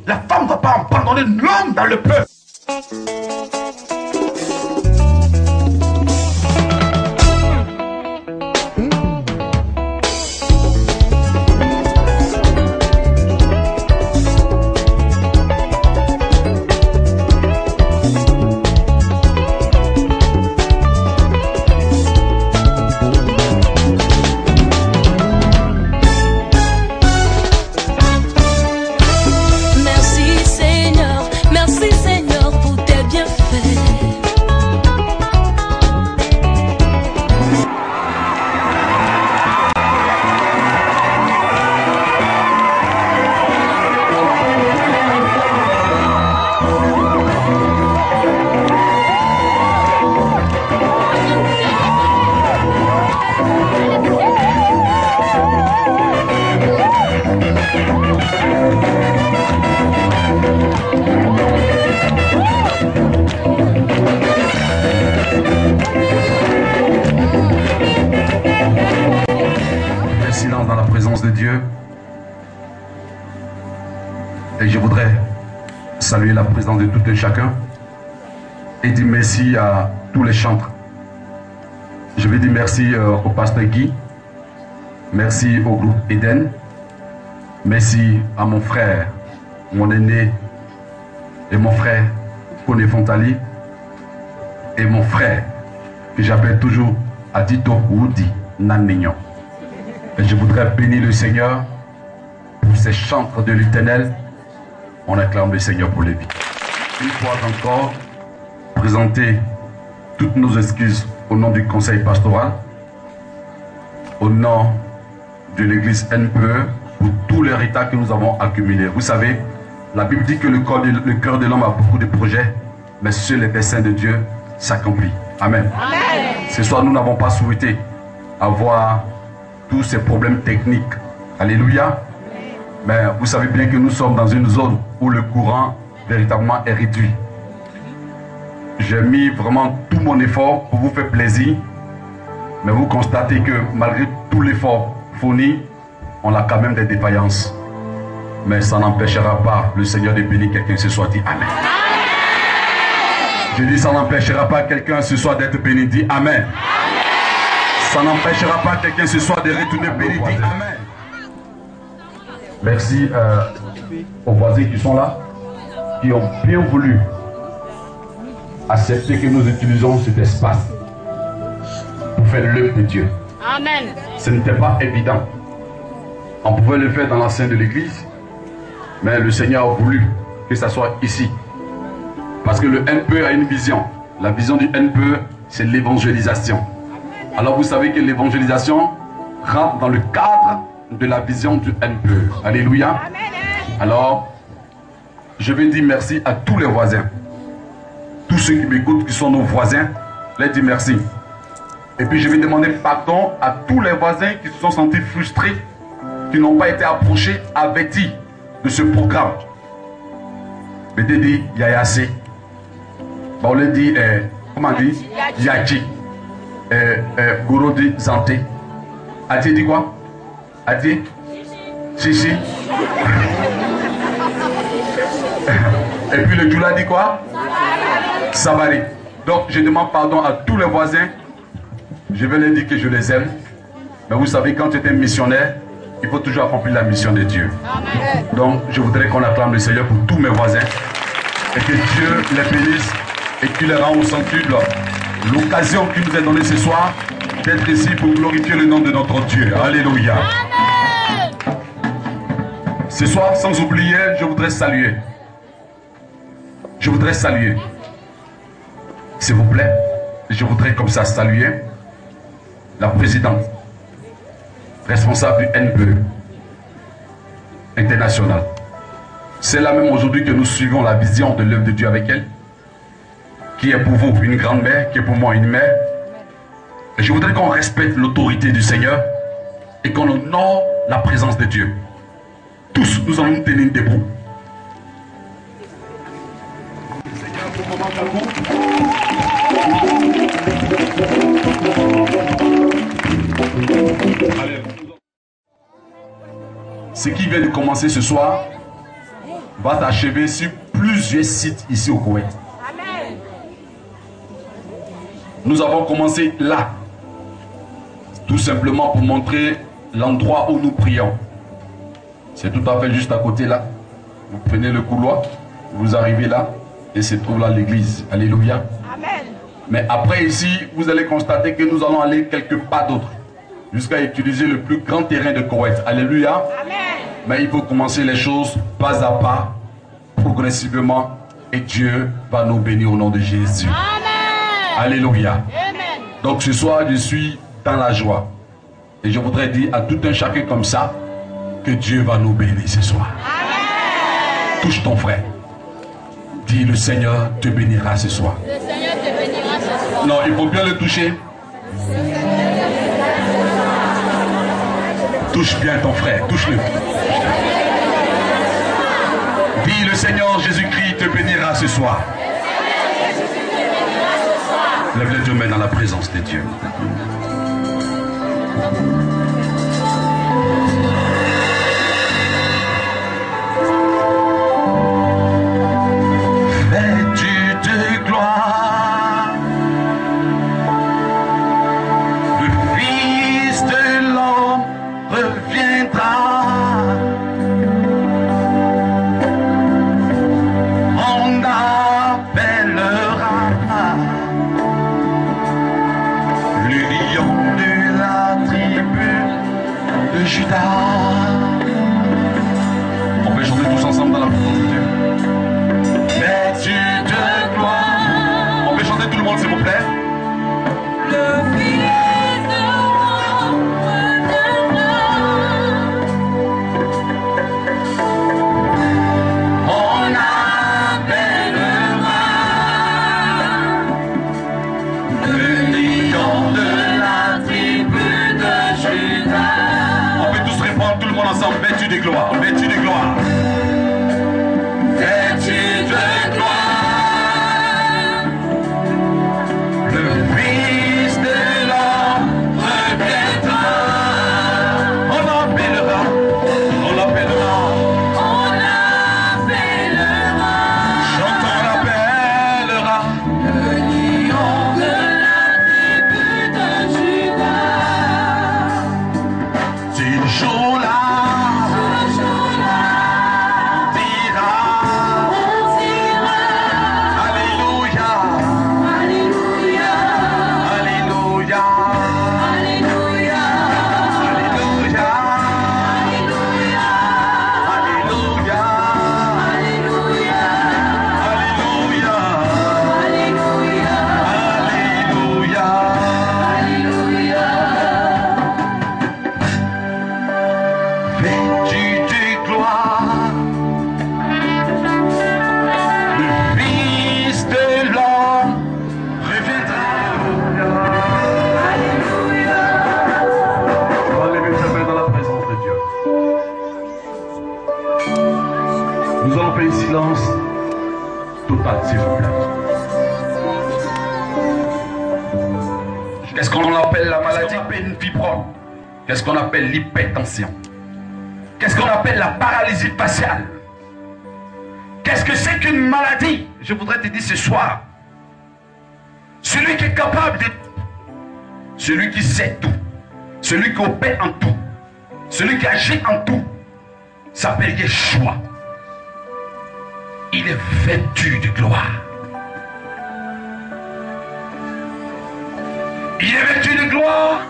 La femme ne va pas abandonner l'homme dans le peuple. Merci Seigneur pour tes bienfaits. Silence dans la présence de Dieu. Et je voudrais saluer la présence de tout et chacun et dire merci à tous les chantres. Je vais dire merci au pasteur Guy, merci au groupe Eden, merci à mon frère, mon aîné et mon frère Kone Fontali et mon frère que j'appelle toujours Adito Woody Nanignon. Et je voudrais bénir le Seigneur pour ces chantres de l'Éternel. On acclame le Seigneur pour les vies. Une fois encore, présenter toutes nos excuses au nom du conseil pastoral, au nom de l'église NPE, pour tout l'héritage que nous avons accumulé. Vous savez, la Bible dit que le cœur de l'homme a beaucoup de projets, mais seul les desseins de Dieu s'accomplissent. Amen. Amen. Ce soir, nous n'avons pas souhaité avoir tous ces problèmes techniques. Alléluia. Mais vous savez bien que nous sommes dans une zone où le courant véritablement est réduit. J'ai mis vraiment tout mon effort pour vous faire plaisir. Mais vous constatez que malgré tout l'effort fourni, on a quand même des défaillances. Mais ça n'empêchera pas le Seigneur de bénir quelqu'un ce soir. Dit Amen. Je dis ça n'empêchera pas quelqu'un ce soir d'être béni. Dit Amen. Ça n'empêchera pas quelqu'un ce soir de retourner béni. Dit Amen. Merci aux voisins qui sont là, qui ont bien voulu accepter que nous utilisons cet espace pour faire l'œuvre de Dieu. Amen. Ce n'était pas évident. On pouvait le faire dans l'enceinte de l'église, mais le Seigneur a voulu que ça soit ici. Parce que le NPE a une vision. La vision du NPE, c'est l'évangélisation. Alors vous savez que l'évangélisation rentre dans le cadre de la vision du NPE. Alléluia. Alors, je vais dire merci à tous les voisins. Tous ceux qui m'écoutent, qui sont nos voisins, les dire merci. Et puis je vais demander pardon à tous les voisins qui se sont sentis frustrés, qui n'ont pas été approchés, avertis de ce programme. Mais dit Yayase. On le dit, comment on dit Yachi. Gouro dit Zanté. Adi dit quoi? Adi Chichi. Et puis le Djoula dit quoi? Sabari. Donc je demande pardon à tous les voisins. Je vais leur dire que je les aime. Mais vous savez, quand tu es un missionnaire, il faut toujours accomplir la mission de Dieu. Amen. Donc je voudrais qu'on acclame le Seigneur pour tous mes voisins. Et que Dieu les bénisse et qu'il les rende au centuple l'occasion qu'il nous a donnée ce soir d'être ici pour glorifier le nom de notre Dieu. Alléluia. Amen. Ce soir, sans oublier, je voudrais saluer. Je voudrais saluer. S'il vous plaît, je voudrais comme ça saluer la présidente responsable du NPE international. C'est là même aujourd'hui que nous suivons la vision de l'œuvre de Dieu avec elle, qui est pour vous une grande mère, qui est pour moi une mère. Et je voudrais qu'on respecte l'autorité du Seigneur et qu'on honore la présence de Dieu. Tous, nous allons nous tenir debout. Seigneur, pour moment debout. Ce qui vient de commencer ce soir va s'achever sur plusieurs sites ici au Koweït. Amen. Nous avons commencé là, tout simplement pour montrer l'endroit où nous prions. C'est tout à fait juste à côté là. Vous prenez le couloir, vous arrivez là et se trouve là l'église. Alléluia. Amen. Mais après ici, vous allez constater que nous allons aller quelque part d'autre, jusqu'à utiliser le plus grand terrain de Koweït. Alléluia. Amen. Mais il faut commencer les choses pas à pas, progressivement, et Dieu va nous bénir au nom de Jésus. Amen. Alléluia. Amen. Donc ce soir, je suis dans la joie. Et je voudrais dire à tout un chacun comme ça, que Dieu va nous bénir ce soir. Amen. Touche ton frère. Dis, le Seigneur te bénira ce soir. Le Seigneur te bénira ce soir. Non, il faut bien le toucher. Touche bien ton frère, touche-le. Dis, le Seigneur Jésus-Christ te bénira ce soir. Lève les deux mains dans la présence de Dieu. Vêtu de gloire, le Fils de l'homme reviendra. On appellera le lion de la tribu de Judas. On peut chanter tous ensemble dans la présence de Dieu. Vêtu de gloire. On peut chanter tout le monde s'il vous plaît. Le Fils de l'homme reviendra. On appellera le lion de la tribu de Judas. On peut tous répondre tout le monde ensemble. Vêtu de gloire, vêtu de gloire. Vêtu de gloire. Le Fils de l'homme reviendra. On l'appellera, on l'appellera. On appellera Chantons, on l'appellera. le lion de la tribu de Judas. Ce jour-là, Ce jour-là, dira on dira Alléluia, Alléluia, Alléluia, Alléluia, Alléluia, Alléluia, Alléluia, Alléluia, Alléluia, Alléluia, Alléluia. Vêtu de gloire, le Fils de l'homme reviendra. On va lever sa main dans la présence de Dieu. Nous allons faire un silence total, s'il vous plaît. Qu'est-ce qu'on appelle la maladie pénifibrome? Qu'est-ce qu'on appelle l'hypertension? Qu'est-ce qu'on appelle la paralysie faciale? Qu'est-ce que c'est qu'une maladie? Je voudrais te dire ce soir. Celui qui est capable de tout, celui qui sait tout, celui qui opère en tout, celui qui agit en tout, s'appelle Yeshua. Il est vêtu de gloire. Il est vêtu de gloire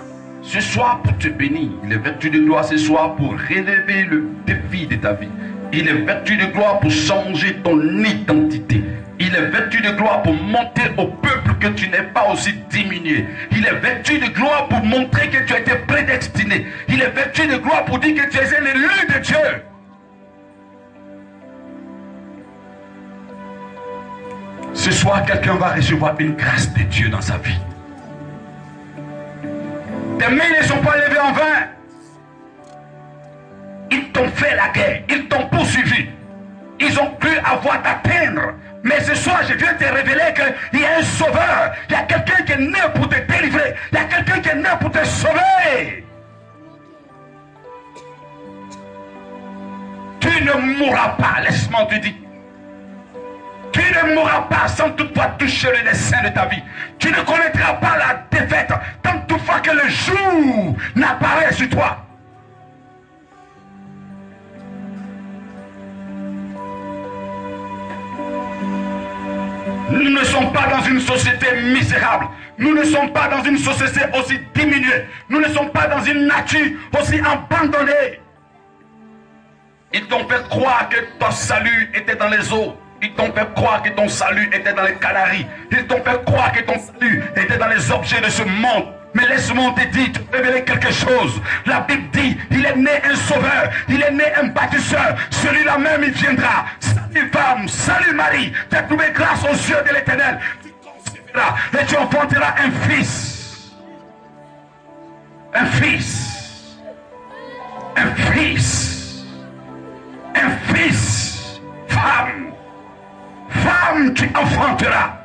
ce soir pour te bénir. Il est vêtu de gloire ce soir pour relever le défi de ta vie. Il est vêtu de gloire pour changer ton identité. Il est vêtu de gloire pour montrer au peuple que tu n'es pas aussi diminué. Il est vêtu de gloire pour montrer que tu as été prédestiné. Il est vêtu de gloire pour dire que tu es un élu de Dieu. Ce soir, quelqu'un va recevoir une grâce de Dieu dans sa vie. Tes mains ne sont pas levées en vain. Ils t'ont fait la guerre. Ils t'ont poursuivi. Ils ont cru avoir t'atteindre. Mais ce soir, je viens te révéler qu'il y a un sauveur. Il y a quelqu'un qui est né pour te délivrer. Il y a quelqu'un qui est né pour te sauver. Tu ne mourras pas, laisse-moi te dire. Tu ne mourras pas sans toutefois toucher le dessein de ta vie. Tu ne connaîtras pas la défaite tant toutefois que le jour n'apparaît sur toi. Nous ne sommes pas dans une société misérable. Nous ne sommes pas dans une société aussi diminuée. Nous ne sommes pas dans une nature aussi abandonnée. Ils t'ont fait croire que ton salut était dans les eaux. Ils t'ont fait croire que ton salut était dans les canaries. Ils t'ont fait croire que ton salut était dans les objets de ce monde. Mais laisse-moi te dire, te révéler quelque chose. La Bible dit, il est né un sauveur, il est né un bâtisseur. Celui-là même, il viendra. Salut femme, salut Marie, tu as trouvé grâce aux yeux de l'Éternel. Tu conceveras et tu enfanteras un fils. Un fils. Un fils. Un fils. Femme. Femme, tu enfanteras.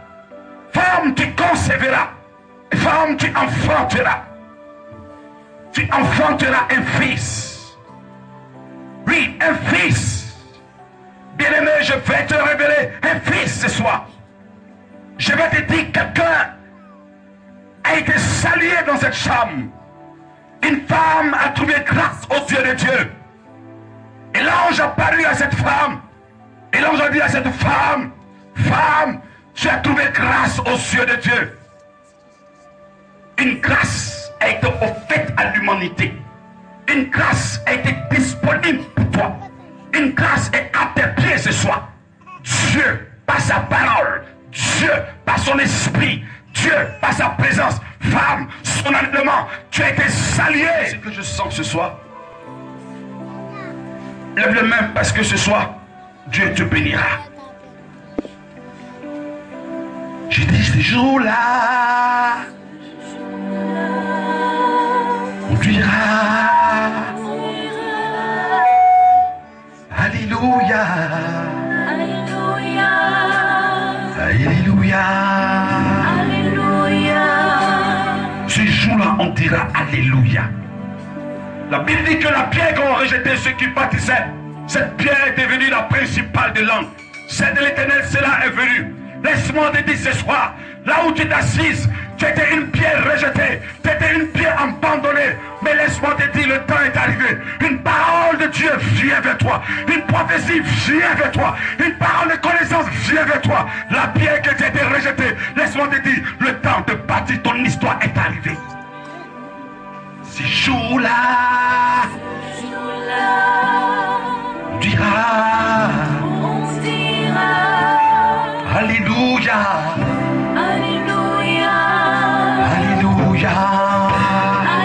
Femme, tu conceveras. Femme, tu enfanteras. Tu enfanteras un fils. Oui, un fils. Bien-aimé, je vais te révéler un fils ce soir. Je vais te dire, quelqu'un a été salué dans cette chambre. Une femme a trouvé grâce aux yeux de Dieu. Et l'ange a paru à cette femme. Et l'ange a dit à cette femme, femme, tu as trouvé grâce aux yeux de Dieu. Une grâce a été offerte à l'humanité. Une grâce a été disponible pour toi. Une grâce est à tes pieds ce soir. Dieu, par sa parole, Dieu, par son esprit, Dieu, par sa présence, femme, son enlèvement, tu as été salué. C'est ce que je sens ce soir. Lève les mains parce que ce soir, Dieu te bénira. J'ai dit ce jour-là, on dira Alléluia, Alléluia, Alléluia. Alléluia. Ce jour-là, on dira Alléluia. La Bible dit que la pierre qu'ont rejeté ceux qui bâtissaient, cette pierre est devenue la principale de l'angle. C'est de l'Éternel, cela est venu. Laisse-moi te dire ce soir, là où tu es assise, tu étais une pierre rejetée, tu étais une pierre abandonnée. Mais laisse-moi te dire, le temps est arrivé. Une parole de Dieu vient vers toi. Une prophétie vient vers toi. Une parole de connaissance vient vers toi. La pierre que tu étais rejetée, laisse-moi te dire, le temps de bâtir ton histoire est arrivé. Ces jours-là, on dira, Alléluia, Alléluia, Alléluia.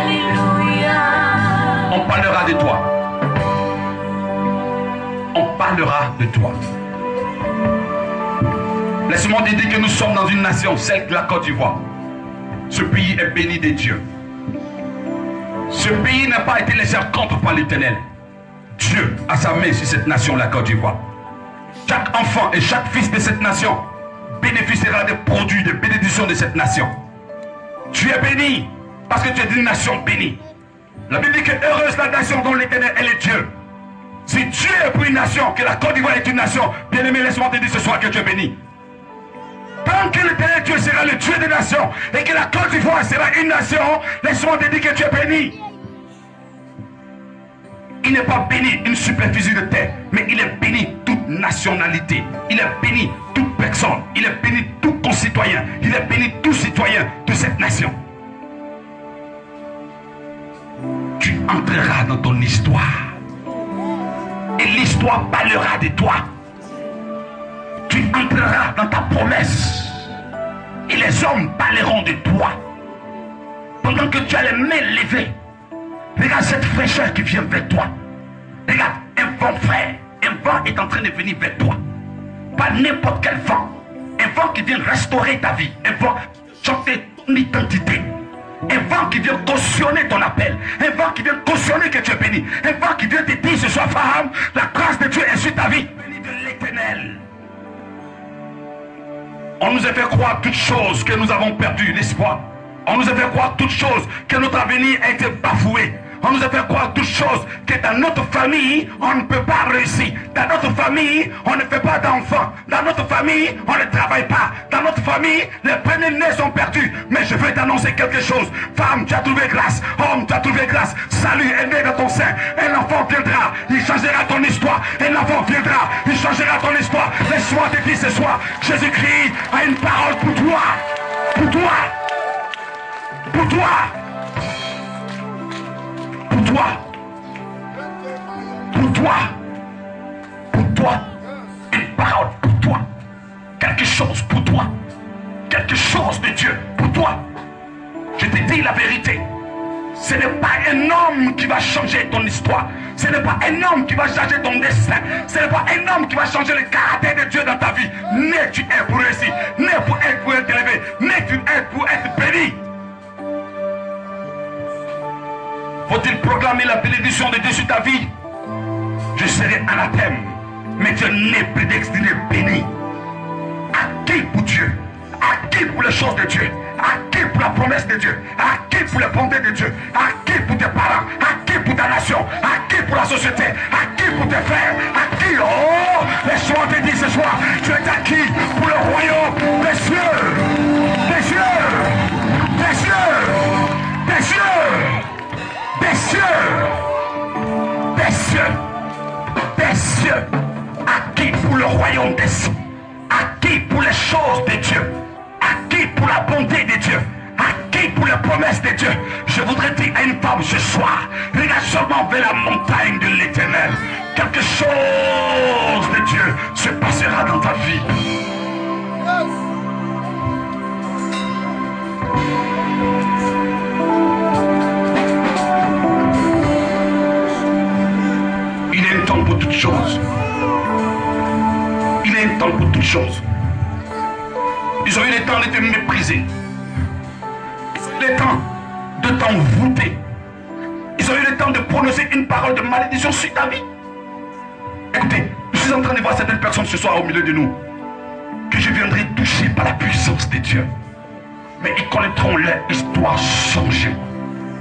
Alléluia. On parlera de toi. On parlera de toi. Laisse-moi te dire que nous sommes dans une nation, celle de la Côte d'Ivoire. Ce pays est béni de Dieu. Ce pays n'a pas été laissé contre par l'Éternel. Dieu a sa main sur cette nation, la Côte d'Ivoire. Chaque enfant et chaque fils de cette nation bénéficiera des produits, des bénédictions de cette nation. Tu es béni parce que tu es d'une nation bénie. La Bible dit que heureuse la nation dont l'Éternel est le Dieu. Si Dieu est pour une nation, que la Côte d'Ivoire est une nation, bien aimé, laisse-moi te dire ce soir que tu es béni. Tant que l'Éternel Dieu sera le Dieu des nations et que la Côte d'Ivoire sera une nation, laisse-moi te dire que tu es béni. Il n'est pas béni une superficie de terre, mais il est béni toute nationalité. Il est béni toute personne. Il est béni tout concitoyen. Il est béni tout citoyen de cette nation. Tu entreras dans ton histoire. Et l'histoire parlera de toi. Tu entreras dans ta promesse. Et les hommes parleront de toi. Pendant que tu as les mains levées, regarde cette fraîcheur qui vient vers toi. Regarde, un vent frais. Un vent est en train de venir vers toi. Pas n'importe quel vent. Un vent qui vient restaurer ta vie. Un vent qui vient chanter ton identité. Un vent qui vient cautionner ton appel. Un vent qui vient cautionner que tu es béni. Un vent qui vient te dire ce soir, femme, la grâce de Dieu est sur ta vie. Béni de l'Éternel. On nous a fait croire toutes choses que nous avons perdu l'espoir. On nous a fait croire toutes choses que notre avenir a été bafoué. On nous a fait croire toutes choses, que dans notre famille, on ne peut pas réussir. Dans notre famille, on ne fait pas d'enfants. Dans notre famille, on ne travaille pas. Dans notre famille, les premiers-nés sont perdus. Mais je veux t'annoncer quelque chose. Femme, tu as trouvé grâce. Homme, tu as trouvé grâce. Salut est né dans ton sein. Un enfant viendra. Il changera ton histoire. Un enfant viendra. Il changera ton histoire. Laisse-moi te dire ce soir, Jésus-Christ a une parole pour toi. Pour toi. Pour toi. Pour toi. Pour toi. Pour toi. Une parole pour toi. Quelque chose pour toi. Quelque chose de Dieu pour toi. Je te dis la vérité. Ce n'est pas un homme qui va changer ton histoire. Ce n'est pas un homme qui va changer ton destin. Ce n'est pas un homme qui va changer le caractère de Dieu dans ta vie. Né tu es pour réussir. Né pour être élevé. Né tu es pour être béni. Faut-il proclamer la bénédiction de Dieu sur ta vie? Je serai anathème. Mais tu es né prédestiné, béni. Acquis pour Dieu. Acquis pour les choses de Dieu. Acquis pour la promesse de Dieu. Acquis pour les bontés de Dieu. Acquis pour tes parents. Acquis pour ta nation. Acquis pour la société. Acquis pour tes frères. Acquis. Oh, laisse-moi te dire ce soir, tu es acquis pour le royaume des cieux. Des cieux. Des cieux. Des cieux. Des cieux. Des cieux. Des cieux. Acquis pour le royaume des cieux. Acquis pour les choses de Dieu. Acquis pour la bonté de Dieu. Acquis pour les promesses de Dieu. Je voudrais dire à une femme ce soir, regarde seulement vers la montagne de l'Éternel. Quelque chose de Dieu se passera dans ta vie. Il y a un temps pour toutes choses. Il y a un temps pour toutes choses. Ils ont eu le temps de te mépriser. Le temps de t'envoûter. Ils ont eu le temps de prononcer une parole de malédiction sur ta vie. Écoutez, je suis en train de voir certaines personnes ce soir au milieu de nous que je viendrai toucher par la puissance de Dieu. Mais ils connaîtront leur histoire changée.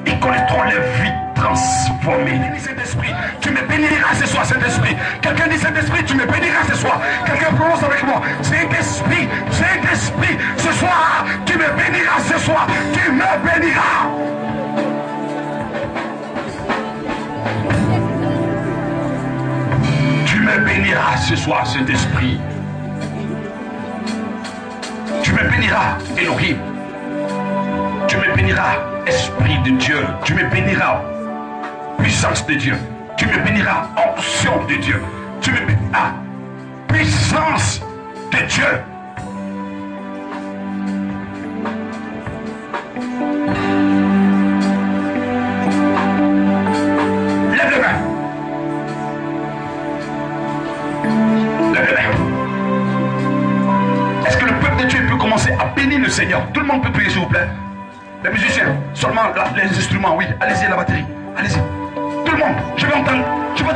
Ils connaîtront leur vie transformée. Saint-Esprit, tu me béniras ce soir, Saint-Esprit. Quelqu'un dit Saint-Esprit, tu me béniras ce soir. Quelqu'un prononce avec moi. Saint-Esprit, Saint-Esprit, ce soir, tu me béniras ce soir. Tu me béniras. Tu me béniras ce soir, Saint-Esprit. Tu me béniras, Elohim. Tu me béniras, Esprit de Dieu. Tu me béniras, puissance de Dieu. Tu me béniras, onction de Dieu. Tu me béniras, puissance de Dieu. Lève les mains. Lève les mains. Est-ce que le peuple de Dieu peut commencer à bénir le Seigneur? Tout le monde peut prier, s'il vous plaît. Les musiciens, seulement les instruments, oui. Allez-y, la batterie. Allez-y. Tout le monde, je vais entendre tout le monde.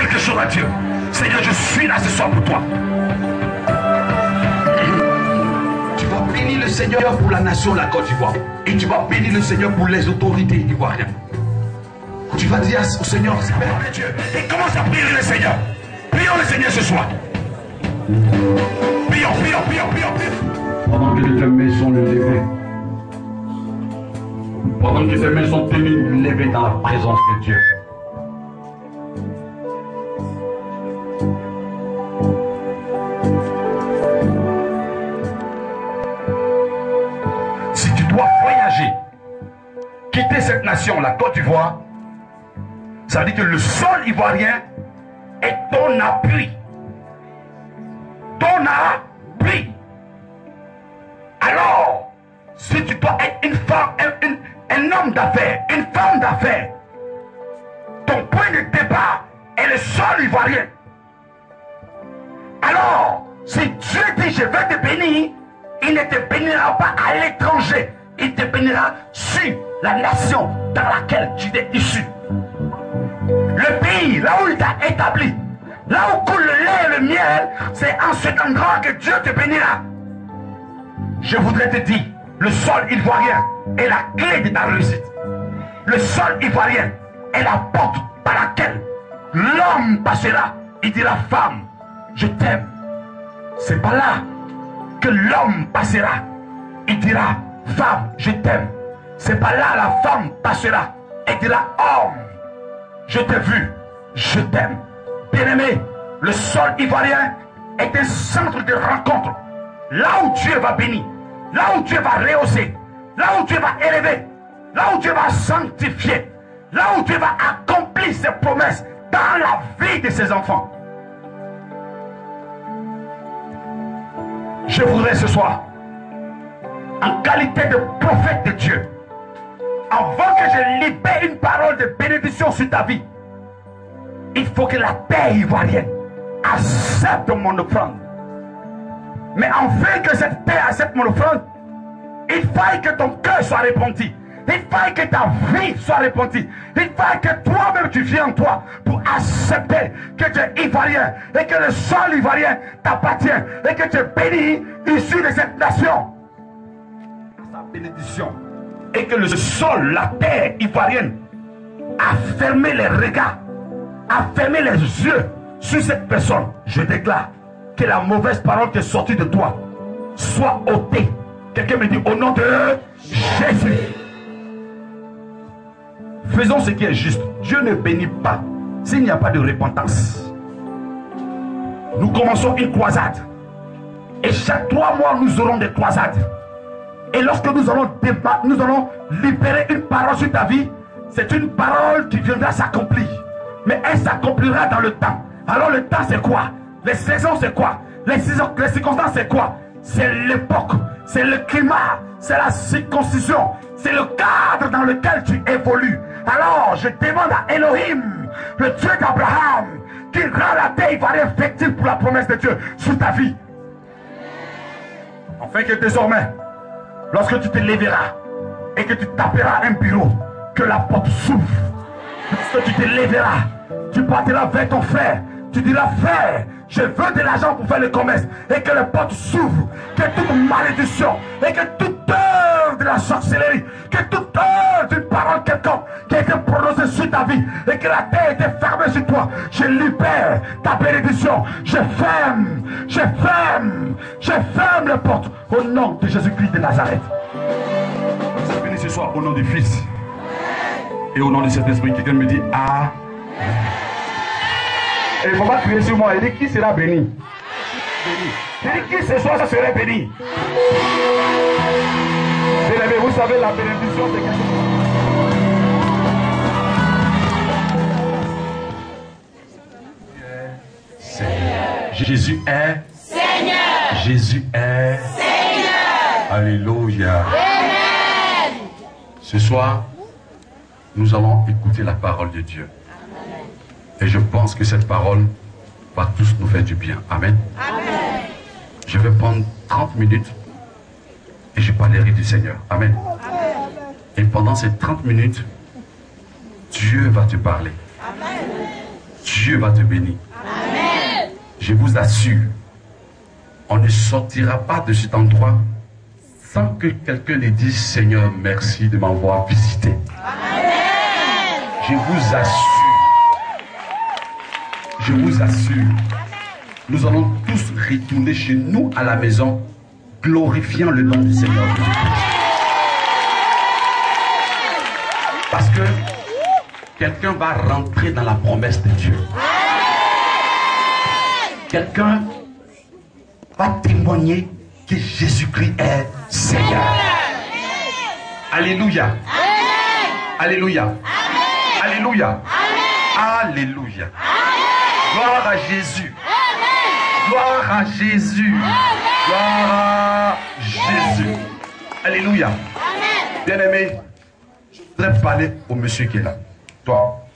quelque chose à Dieu. Seigneur, je suis là ce soir pour toi. Tu vas bénir le Seigneur pour la nation de la Côte d'Ivoire. Et tu vas bénir le Seigneur pour les autorités ivoiriennes. Tu vas dire au Seigneur, Seigneur Dieu, et commence à prier le Seigneur. Prions le Seigneur ce soir. Prions, prions, prions, prions, prions. Pendant que tes mains sont levées, pendant que tes mains sont tenues levées dans la présence de Dieu. Si tu dois voyager, quitter cette nation, la Côte d'Ivoire, ça veut dire que le sol ivoirien est ton appui. Ton appui. Alors, si tu dois être une femme, un homme d'affaires, une femme d'affaires, ton point de départ est le sol ivoirien. Alors, si Dieu dit je vais te bénir, il ne te bénira pas à l'étranger, il te bénira sur la nation dans laquelle tu es issu. Le pays, là où il t'a établi, là où coule le lait et le miel, c'est en cet endroit que Dieu te bénira. Je voudrais te dire, le sol ivoirien est la clé de ta réussite. Le sol ivoirien est la porte par laquelle l'homme passera. Il dira, femme, je t'aime. C'est pas là que l'homme passera. Il dira, femme, je t'aime. C'est pas là la femme passera. Elle dira, homme, je t'ai vu, je t'aime. Bien-aimé, le sol ivoirien est un centre de rencontre. Là où Dieu va bénir, là où Dieu va rehausser, là où Dieu va élever, là où Dieu va sanctifier, là où Dieu va accomplir ses promesses dans la vie de ses enfants. Je voudrais ce soir, en qualité de prophète de Dieu, avant que je libère une parole de bénédiction sur ta vie, il faut que la terre ivoirienne accepte mon offrande. Mais afin que cette terre accepte mon offrande, il faille que ton cœur soit repenti. Il faille que ta vie soit repentie. Il faille que toi-même tu viennes en toi pour accepter que tu es ivoirien et que le sol ivoirien t'appartient et que tu es béni issu de cette nation. Sa bénédiction. Et que le sol, la terre ivoirienne a fermé les regards, a fermé les yeux sur cette personne. Je déclare que la mauvaise parole qui est sortie de toi soit ôtée. Quelqu'un me dit au nom de Jésus. Faisons ce qui est juste. Dieu ne bénit pas s'il n'y a pas de repentance. Nous commençons une croisade. Et chaque 3 mois, nous aurons des croisades. Et lorsque nous allons libérer une parole sur ta vie, c'est une parole qui viendra s'accomplir. Mais elle s'accomplira dans le temps. Alors le temps c'est quoi? Les saisons c'est quoi? Les circonstances c'est quoi? C'est l'époque, c'est le climat, c'est la circoncision, c'est le cadre dans lequel tu évolues. Alors je demande à Elohim, le Dieu d'Abraham, qu'il rend la terre ivoirienne fertile pour la promesse de Dieu sur ta vie. Afin que désormais, lorsque tu te lèveras et que tu taperas un bureau, que la porte s'ouvre. Lorsque tu te lèveras, tu partiras vers ton frère. Tu diras, frère, je veux de l'argent pour faire le commerce. Et que les portes s'ouvrent. Que toute malédiction et que toute œuvre de la sorcellerie, que toute œuvre d'une parole quelconque qui a été prononcée sur ta vie et que la terre était fermée sur toi, je libère ta bénédiction. Je ferme les portes au nom de Jésus-Christ de Nazareth. Vous êtes bénis ce soir au nom du Fils et au nom de cet esprit. Quelqu'un me dit ah. Et il ne faut pas crier sur moi. Il dit qui sera béni? Il dit qui ce soir ça serait béni? Bien-aimé, vous savez la bénédiction c'est quelque chose. Jésus est Seigneur. Jésus est Seigneur. Alléluia. Amen. Ce soir, nous allons écouter la parole de Dieu. Et je pense que cette parole va tous nous faire du bien. Amen. Amen. Je vais prendre 30 minutes et je parlerai du Seigneur. Amen. Amen. Et pendant ces 30 minutes, Dieu va te parler. Amen. Dieu va te bénir. Amen. Je vous assure, on ne sortira pas de cet endroit sans que quelqu'un ne dise Seigneur, merci de m'avoir visité. Amen. Je vous assure, nous allons tous retourner chez nous à la maison, glorifiant le nom du Seigneur Jésus-Christ. Parce que quelqu'un va rentrer dans la promesse de Dieu. Quelqu'un va témoigner que Jésus-Christ est Seigneur. Alléluia. Alléluia. Alléluia. Alléluia. Gloire à Jésus. Gloire à Jésus. Gloire à Jésus. Alléluia. Bien-aimé, je voudrais parler au monsieur qui est là. Toi,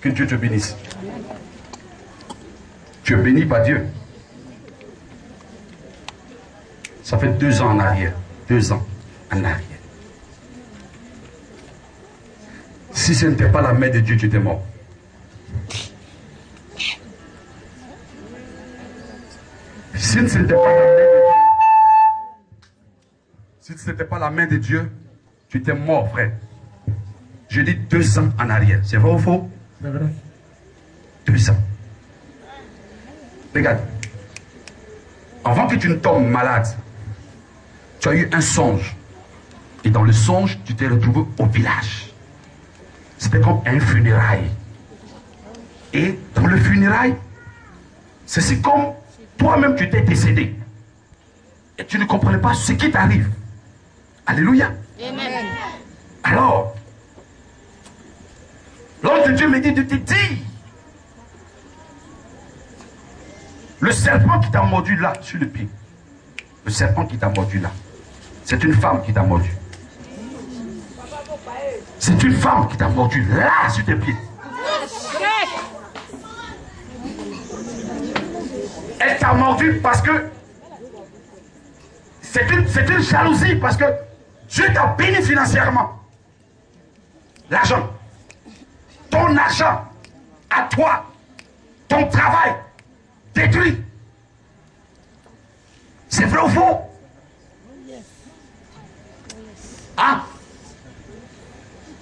que Dieu te bénisse. Tu es béni par Dieu. Ça fait 2 ans en arrière. 2 ans en arrière. Si ce n'était pas la main de Dieu, tu étais mort. Si ce n'était pas la main de Dieu, si ce n'était pas la main de Dieu, tu étais mort, frère. Je dis 2 ans en arrière. C'est vrai ou faux? C'est vrai. 2 ans. Regarde. Avant que tu ne tombes malade, tu as eu un songe. Et dans le songe, tu t'es retrouvé au village. C'était comme un funérail. Et dans le funérail, c'est comme toi-même tu t'es décédé. Et tu ne comprenais pas ce qui t'arrive. Alléluia. Amen. Alors, l'ange de Dieu me dit de te dire, le serpent qui t'a mordu là, sur le pied, le serpent qui t'a mordu là, c'est une femme qui t'a mordu. C'est une femme qui t'a mordu là, sur tes pieds. Elle t'a mordu parce que c'est une jalousie, parce que Dieu t'a béni financièrement. L'argent, ton argent, à toi, ton travail, détruit. C'est vrai ou faux? Hein?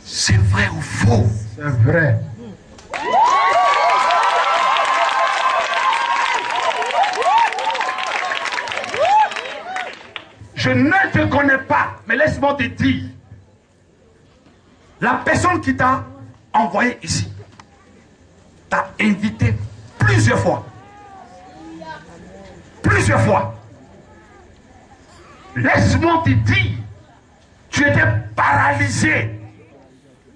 C'est vrai ou faux? C'est vrai. Je ne te connais pas, mais laisse-moi te dire, la personne qui t'a envoyé ici t'a invité plusieurs fois. Plusieurs fois. Laisse-moi te dire, tu étais paralysé.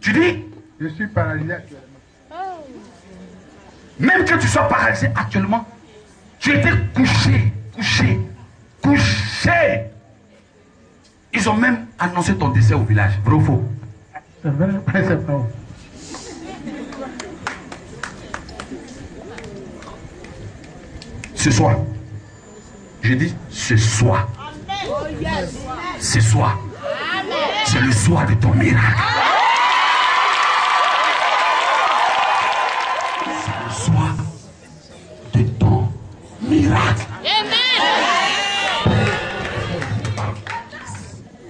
Tu dis, Je suis paralysé actuellement. même que tu sois paralysé actuellement, tu étais couché. Ils ont même annoncé ton décès au village. Vrai ou faux? C'est vrai, mais c'est pas vrai. Ce soir, je dis ce soir. Ce soir, c'est le soir de ton miracle. C'est le soir de ton miracle.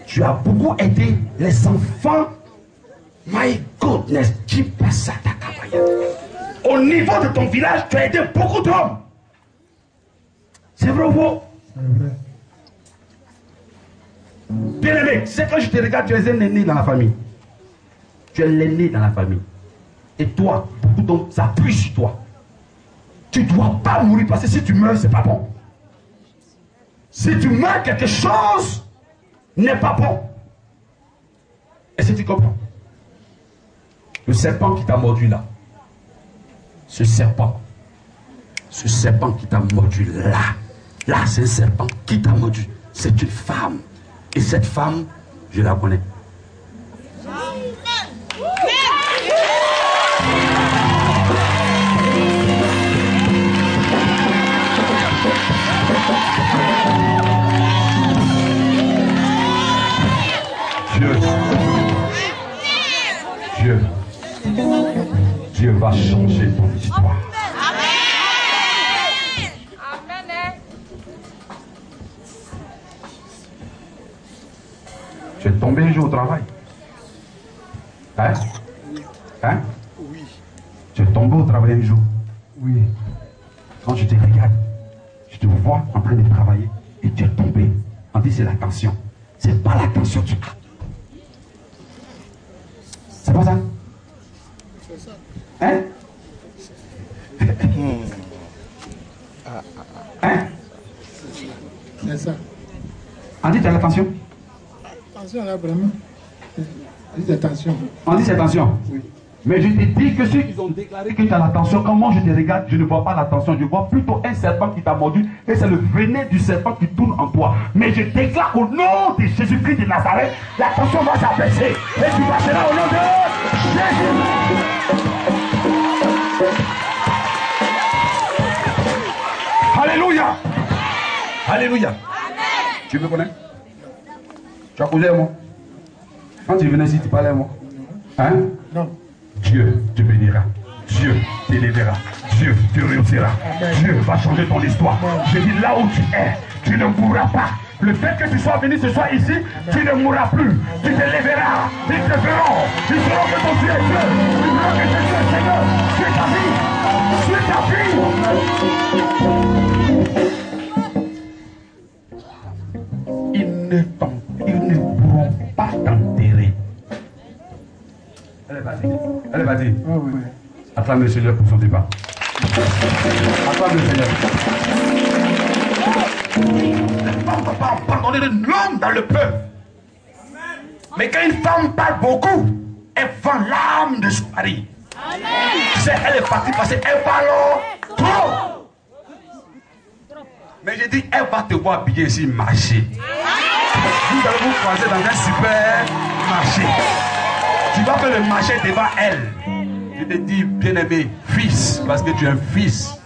Tu as beaucoup aidé les enfants. My goodness, qui passe à ta cabane. Au niveau de ton village, tu as aidé beaucoup d'hommes. C'est vrai ou faux? C'est vrai. Bien aimé, c'est quand je te regarde, tu es un aîné dans la famille. Tu es l'aîné dans la famille. Et toi, beaucoup d'hommes s'appuient sur toi. Tu ne dois pas mourir parce que si tu meurs, c'est pas bon. Si tu meurs, quelque chose n'est pas bon. Est-ce que tu comprends? Le serpent qui t'a mordu là, ce serpent qui t'a mordu là c'est un serpent qui t'a mordu. C'est une femme. Et cette femme, je la connais. Dieu. va changer ton histoire. Tu es tombé un jour au travail. Hein? Hein? Oui. Tu es tombé au travail un jour. Oui. Quand je te regarde, je te vois en train de travailler et tu es tombé. On dit c'est la tension. C'est pas la tension. C'est pas ça? C'est ça. Hein? Hein? C'est ça. On dit tu as la tension? Attention là, vraiment. Dis attention. On dit c'est tension. Oui. Mais je te dis que ceux qui ont déclaré que tu as la tension, quand moi je te regarde, je ne vois pas la tension, je vois plutôt un serpent qui t'a mordu et c'est le venin du serpent qui tourne en toi. Mais je déclare au nom de Jésus-Christ de Nazareth, la tension va s'abaisser et tu passeras au nom de Jésus. Alléluia. Alléluia. Tu me connais? Tu as causé à moi? Quand tu venais ici, tu parlais à moi? Hein? Non. Dieu te bénira. Dieu t'élèvera. Dieu te réussira. Dieu va changer ton histoire. Je dis là où tu es, tu ne mourras pas. Le fait que tu sois venu ce soir ici, tu ne mourras plus. Tu te lèveras. Ils te verront. Ils sauront que ton Dieu est Dieu. Ils verront que Jésus est Seigneur. C'est ta vie. C'est ta vie. Ils ne pourront pas t'enterrer. Allez, vas-y. Allez, vas-y. Ah oui, oui. Acclame le Seigneur pour son départ. Acclame le Seigneur. Les femmes ne peuvent pas pardonner de l'homme dans le peuple. Mais quand une femme parle beaucoup, elle vend l'âme de son mari. Tu sais, elle est partie parce qu'elle parle trop. Mais j'ai dit, elle va te voir habillée ici marcher. Vous allez vous croiser dans un supermarché. Tu vas faire le marché devant elle. Je te dis, bien-aimé, fils, parce que tu es un fils.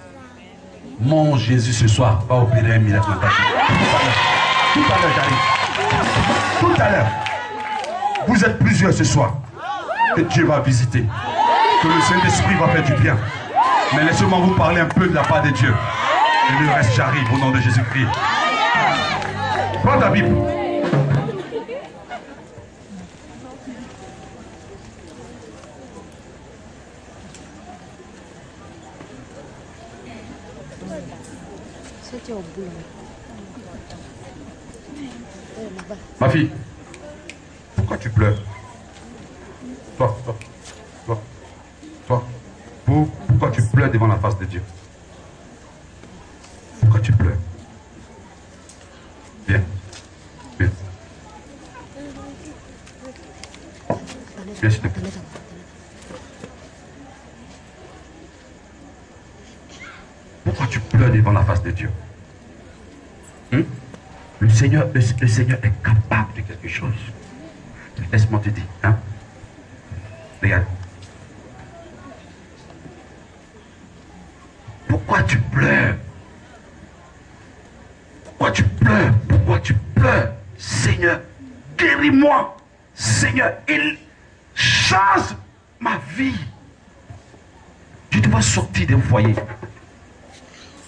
Mon Jésus ce soir va opérer un miracle dans ta vie. Tout à l'heure, j'arrive. Tout à l'heure. Vous êtes plusieurs ce soir. Que Dieu va visiter. Que le Saint-Esprit va faire du bien. Mais laissez-moi vous parler un peu de la part de Dieu. Et le reste, j'arrive au nom de Jésus-Christ. Prends ta Bible. Ma fille, pourquoi tu pleures? Toi. Pourquoi tu pleures devant la face de Dieu? Pourquoi tu pleures? Viens. Viens, s'il te plaît. Pourquoi tu pleures devant la face de Dieu? Le Seigneur est capable de quelque chose. Laisse-moi te dire. Hein? Regarde. Pourquoi tu pleures? Pourquoi tu pleures? Pourquoi tu pleures? Seigneur, guéris-moi. Seigneur, il change ma vie. Je dois sortir d'un foyer.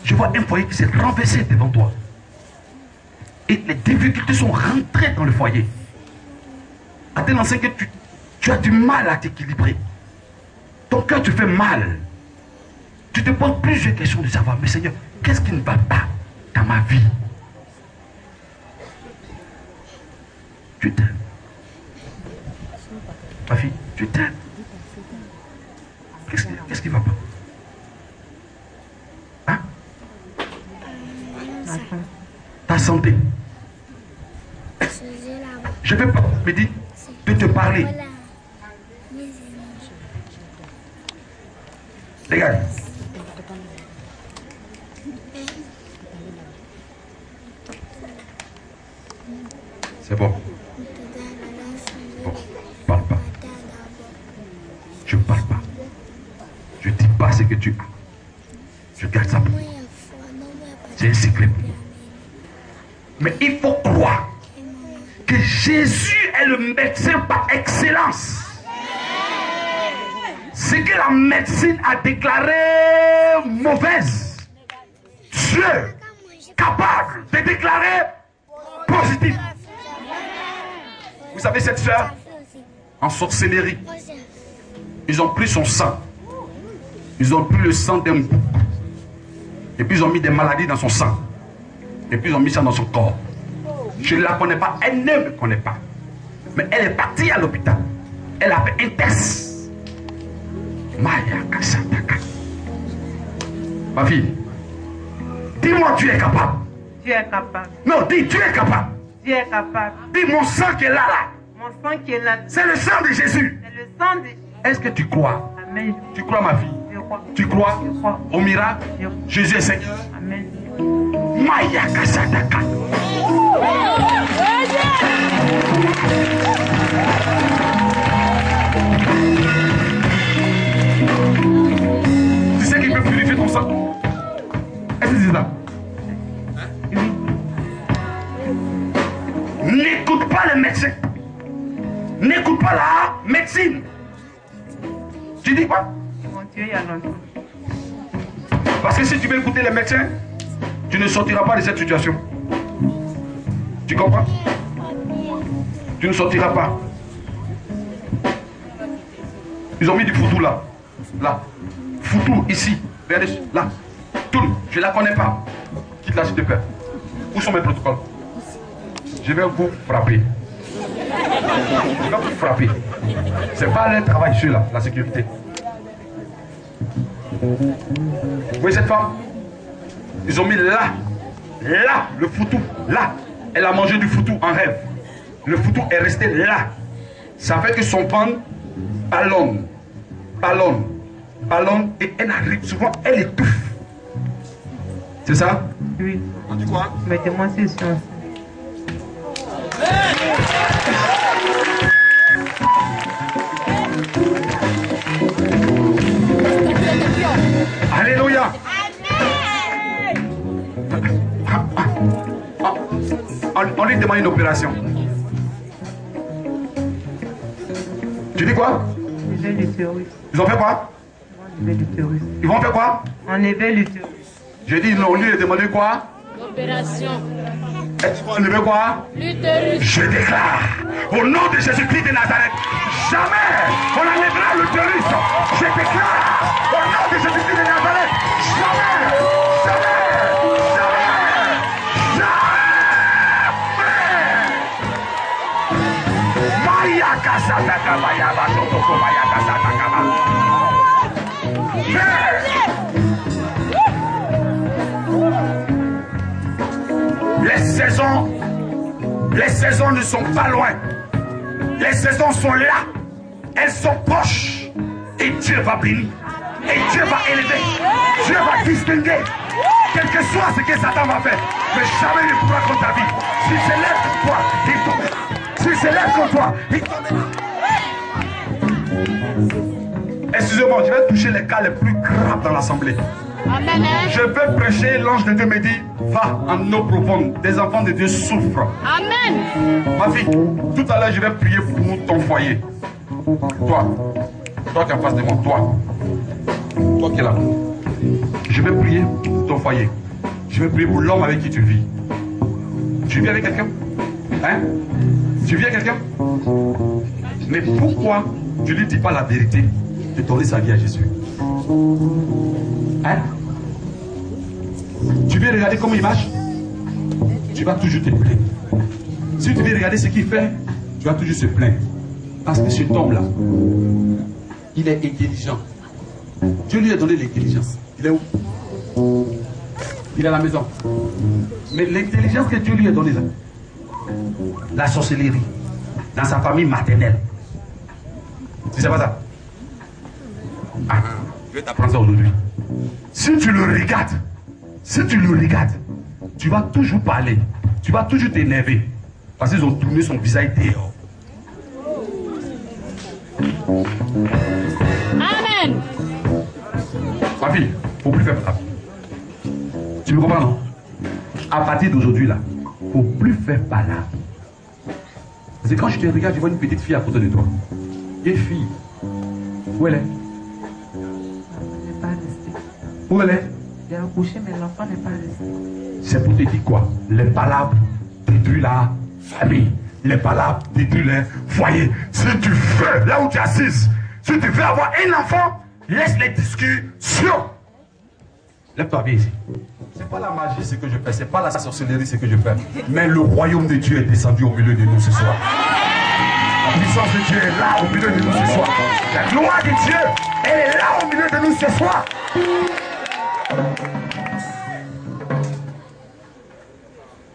Je vois un foyer qui s'est renversé devant toi. Et les difficultés sont rentrées dans le foyer. À tel enseigne que tu as du mal à t'équilibrer. Ton cœur te fait mal. Tu te poses plusieurs questions de savoir, mais Seigneur, qu'est-ce qui ne va pas dans ma vie? Tu t'aimes. Ma fille, tu t'aimes. Qu'est-ce qui ne va pas? Hein? Ta santé. Je ne vais pas me dire de te parler. Regarde. C'est bon. Bon, parle pas. Je parle pas. Je dis pas ce que tu as. Je garde ça pour moi. C'est un secret pour moi. Mais il faut croire que Jésus est le médecin par excellence. Ce que la médecine a déclaré mauvaise, Dieu est capable de déclarer positif. Vous savez cette soeur, en sorcellerie, ils ont pris son sang. Ils ont pris le sang d'un bouc. Et puis ils ont mis des maladies dans son sang. Et puis ils ont mis ça dans son corps. Je ne la connais pas, elle ne me connaît pas. Mais elle est partie à l'hôpital. Elle a fait un test. Maya Kasataka. Ma fille, dis-moi tu es capable. Tu es capable. Non, dis tu es capable. Tu es capable. Dis mon sang qui est là, là. Mon sang qui est là. C'est le sang de Jésus. C'est le sang de Jésus. Est-ce que tu crois? Amen. Tu crois ma fille? Je crois. Tu crois Je crois. au miracle? Je crois. Jésus est Seigneur. Amen. Maya Kasataka. Tu sais qu'il peut purifier ton sang? Est-ce que c'est ça? N'écoute pas les médecins. N'écoute pas la médecine. Tu dis quoi? Ils m'ont tué il y a longtemps. Parce que si tu veux écouter les médecins, tu ne sortiras pas de cette situation. Tu comprends? Tu ne sortiras pas. Ils ont mis du foutou là. Là. Foutou ici. Regardez, là. Tourne. Je ne la connais pas. Quitte là s'il te plaît. Où sont mes protocoles? Je vais vous frapper. Je vais vous frapper. C'est pas leur travail, celui-là, la sécurité. Vous voyez cette femme? Ils ont mis là, là, le foutou, là. Elle a mangé du foutou en rêve. Le foutou est resté là. Ça fait que son ventre ballonne, ballonne, ballonne et elle arrive souvent, elle étouffe. C'est ça? Oui. On dit quoi? Mettez-moi ces sciences. Alléluia. On lui demande une opération. Tu dis quoi? Enlever l'utérus. Ils ont fait quoi? Enlever l'utérus. Ils vont faire quoi? Enlever l'utérus. J'ai dit non, lui il a demandé quoi? L'opération. Est-ce qu'on enlever quoi? L'utérus. Je déclare, au nom de Jésus-Christ de Nazareth, jamais on enlèvera l'utérus. Je déclare, au nom de Jésus-Christ de Nazareth, jamais, jamais, jamais, jamais. Maya kasataka maya batoko maya kasataka maya. Les saisons ne sont pas loin. Les saisons sont là. Elles sont proches. Et Dieu va bénir. Et Dieu va élever. Dieu va distinguer. Quel que soit ce que Satan va faire. Mais jamais il ne pourra contre ta vie. S'il se lève contre toi, il tombera. S'il se lève contre toi, il tombera. Excusez-moi, je vais toucher les cas les plus graves dans l'assemblée. Amen. Je vais prêcher, l'ange de Dieu me dit, va en eau profonde, des enfants de Dieu souffrent. Amen. Ma fille, tout à l'heure je vais prier pour ton foyer. Toi qui es en face de moi, toi qui es là. Je vais prier pour ton foyer. Je vais prier pour l'homme avec qui tu vis. Tu vis avec quelqu'un? Hein? Tu vis avec quelqu'un? Mais pourquoi tu ne lui dis pas la vérité de donner sa vie à Jésus? Hein? Tu veux regarder comment il marche? Tu vas toujours te plaindre. Si tu veux regarder ce qu'il fait, tu vas toujours se plaindre. Parce que cet homme-là, il est intelligent. Dieu lui a donné l'intelligence. Il est où? Il est à la maison. Mais l'intelligence que Dieu lui a donnée là, la sorcellerie, dans sa famille maternelle. Tu sais pas ça? Ah, je vais t'apprendre ça aujourd'hui. Si tu le regardes, tu vas toujours parler, tu vas toujours t'énerver. Parce qu'ils ont tourné son visage dehors. Amen. Ma fille, il ne faut plus faire ça. Tu me comprends, non? À partir d'aujourd'hui, là, il ne faut plus faire palabre. Parce que quand je te regarde, je vois une petite fille à côté de toi. Une fille. Où elle est? Où elle est? J'ai accouché, mais l'enfant n'est pas resté. C'est pour te dire quoi? Les palabres détruisent la famille. Les palabres détruisent les foyers. Si tu veux, là où tu es assise, si tu veux avoir un enfant, laisse les discussions. Lève-toi bien ici. C'est pas la magie ce que je fais, c'est pas la sorcellerie ce que je fais. Mais le royaume de Dieu est descendu au milieu de nous ce soir. La puissance de Dieu est là au milieu de nous ce soir. La gloire de Dieu, elle est là au milieu de nous ce soir.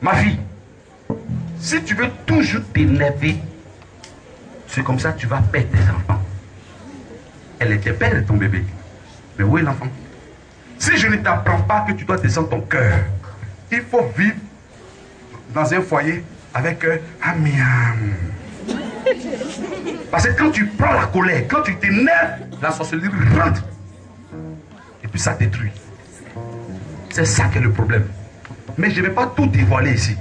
Ma fille, si tu veux toujours t'énerver, c'est comme ça que tu vas perdre tes enfants. Elle était belle, ton bébé. Mais où est l'enfant? Si je ne t'apprends pas que tu dois descendre ton cœur, il faut vivre dans un foyer avec un miam. Parce que quand tu prends la colère, quand tu t'énerves, la sorcellerie rentre. Et puis ça détruit. C'est ça qui est le problème. Mais je ne vais pas tout dévoiler ici.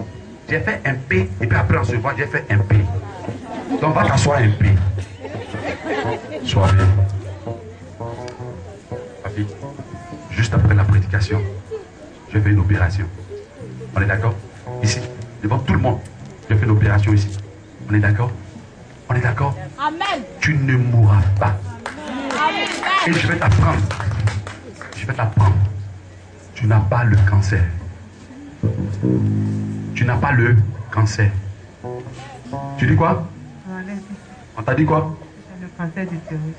J'ai fait un P, et puis après en se voit, j'ai fait un P. Donc va t'asseoir un P. Sois bien. Ma fille, juste après la prédication, je fais une opération. On est d'accord? Ici, devant tout le monde, je fais une opération ici. On est d'accord? On est d'accord? Amen. Tu ne mourras pas. Amen. Et je vais t'apprendre. Je vais t'apprendre. Tu n'as pas le cancer. Tu n'as pas le cancer. Tu dis quoi? On t'a dit quoi? C'est le cancer du thyroïde.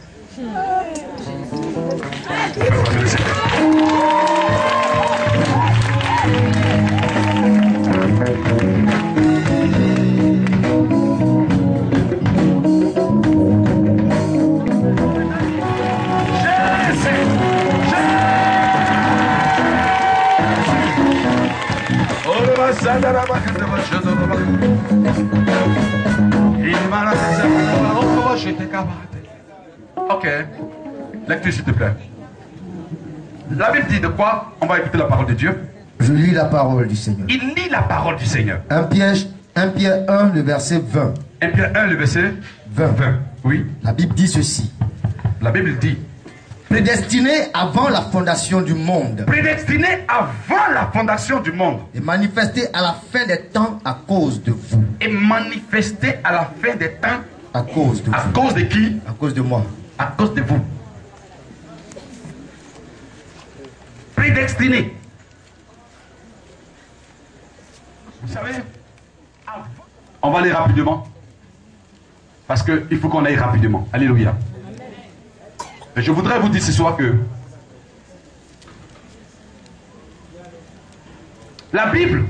Ok. Lecture s'il te plaît. La Bible dit de quoi? On va écouter la parole de Dieu. Je lis la parole du Seigneur. Il lit la parole du Seigneur. 1 Pierre 1, le verset 20. 1 Pierre 1, le verset 20. Oui. La Bible dit ceci. La Bible dit. Prédestiné avant la fondation du monde. Prédestiné avant la fondation du monde. Et manifesté à la fin des temps à cause de vous. Et manifesté à la fin des temps. À cause de vous. À cause de qui? À cause de moi. À cause de vous. Prédestiné. Vous savez, on va aller rapidement. Parce qu'il faut qu'on aille rapidement. Alléluia. Et je voudrais vous dire ce soir que la Bible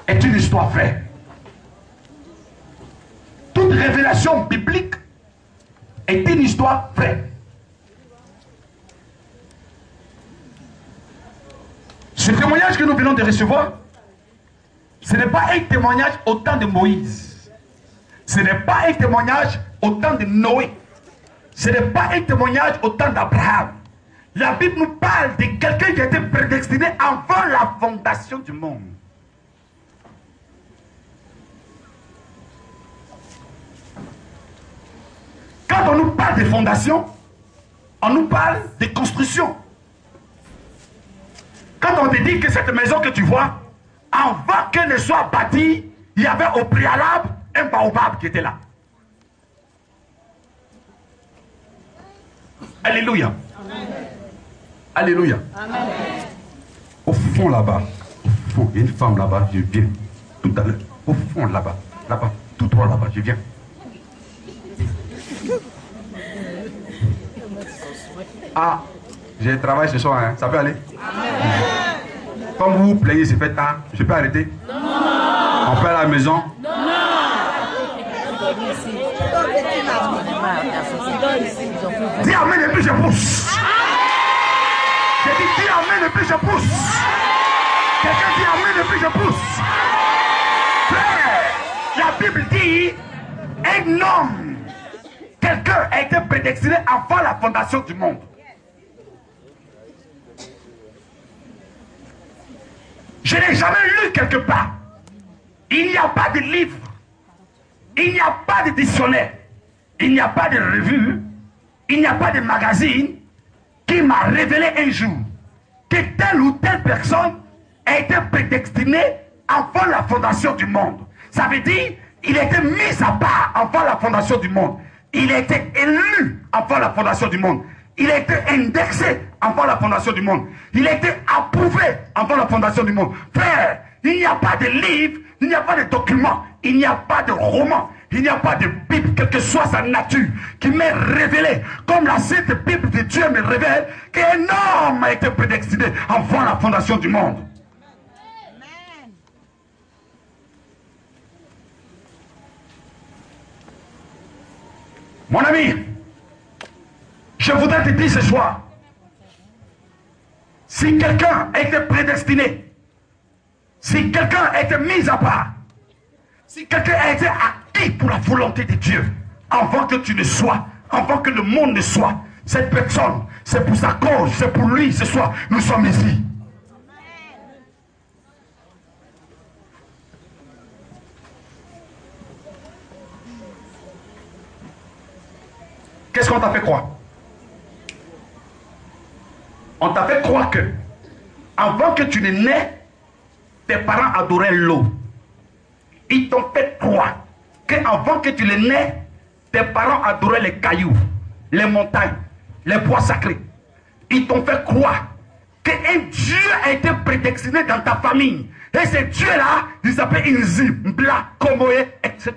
est une histoire vraie. Toute révélation biblique est une histoire vraie. Ce témoignage que nous venons de recevoir, ce n'est pas un témoignage au temps de Moïse. Ce n'est pas un témoignage au temps de Noé. Ce n'est pas un témoignage au temps d'Abraham. La Bible nous parle de quelqu'un qui a été prédestiné avant la fondation du monde. Quand on nous parle de fondation, on nous parle de construction. Quand on te dit que cette maison que tu vois, avant qu'elle ne soit bâtie, il y avait au préalable un baobab qui était là. Alléluia. Amen. Alléluia. Amen. Au fond là-bas, il y a une femme là-bas, je viens tout à l'heure. Au fond là-bas, là-bas, tout droit là-bas, je viens. Ah, j'ai travaillé ce soir, hein. Ça peut aller? Amen. Comme vous vous plaignez, c'est fait tard, je peux arrêter? Non. On peut aller à la maison? Non. Dis amen et puis je pousse. J'ai dit dis amen et puis je pousse. Quelqu'un dit amen et puis je pousse. Frère, la Bible dit un homme, quelqu'un a été prédestiné avant la fondation du monde. Je n'ai jamais lu quelque part. Il n'y a pas de livre. Il n'y a pas de dictionnaire. Il n'y a pas de revue il n'y a pas de magazine qui m'a révélé un jour que telle ou telle personne a été prédestinée avant la fondation du monde. Ça veut dire, il a été mis à part avant la fondation du monde. Il a été élu avant la fondation du monde. Il a été indexé avant la fondation du monde. Il a été approuvé avant la fondation du monde. Frère, il n'y a pas de livre, il n'y a pas de document, il n'y a pas de roman, il n'y a pas de Bible, quelle que soit sa nature, qui m'est révélée, comme la sainte Bible de Dieu me révèle, qu'un homme a été prédestiné avant la fondation du monde. Amen. Mon ami, je voudrais te dire ce soir, si quelqu'un a été prédestiné, si quelqu'un a été mis à part, si quelqu'un a été acquis pour la volonté de Dieu, avant que tu ne sois, avant que le monde ne soit, cette personne, c'est pour sa cause, c'est pour lui ce soir, nous sommes ici. Qu'est-ce qu'on t'a fait croire? On t'a fait croire que, avant que tu ne nais, tes parents adoraient l'eau. Ils t'ont fait croire qu'avant que tu ne nais, tes parents adoraient les cailloux, les montagnes, les bois sacrés. Ils t'ont fait croire qu'un Dieu a été prédestiné dans ta famille. Et ce Dieu-là, il s'appelle Inzi, Mbla, Komoé, etc.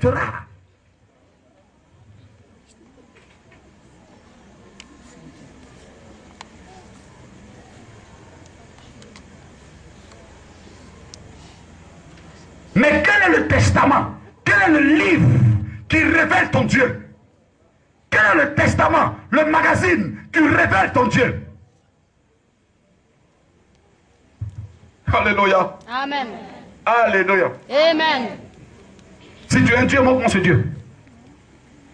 Mais quel est le testament? Quel est le livre qui révèle ton Dieu? Quel est le testament, le magazine qui révèle ton Dieu? Alléluia. Amen. Alléluia. Amen. Si tu es un Dieu, montre-moi ce Dieu.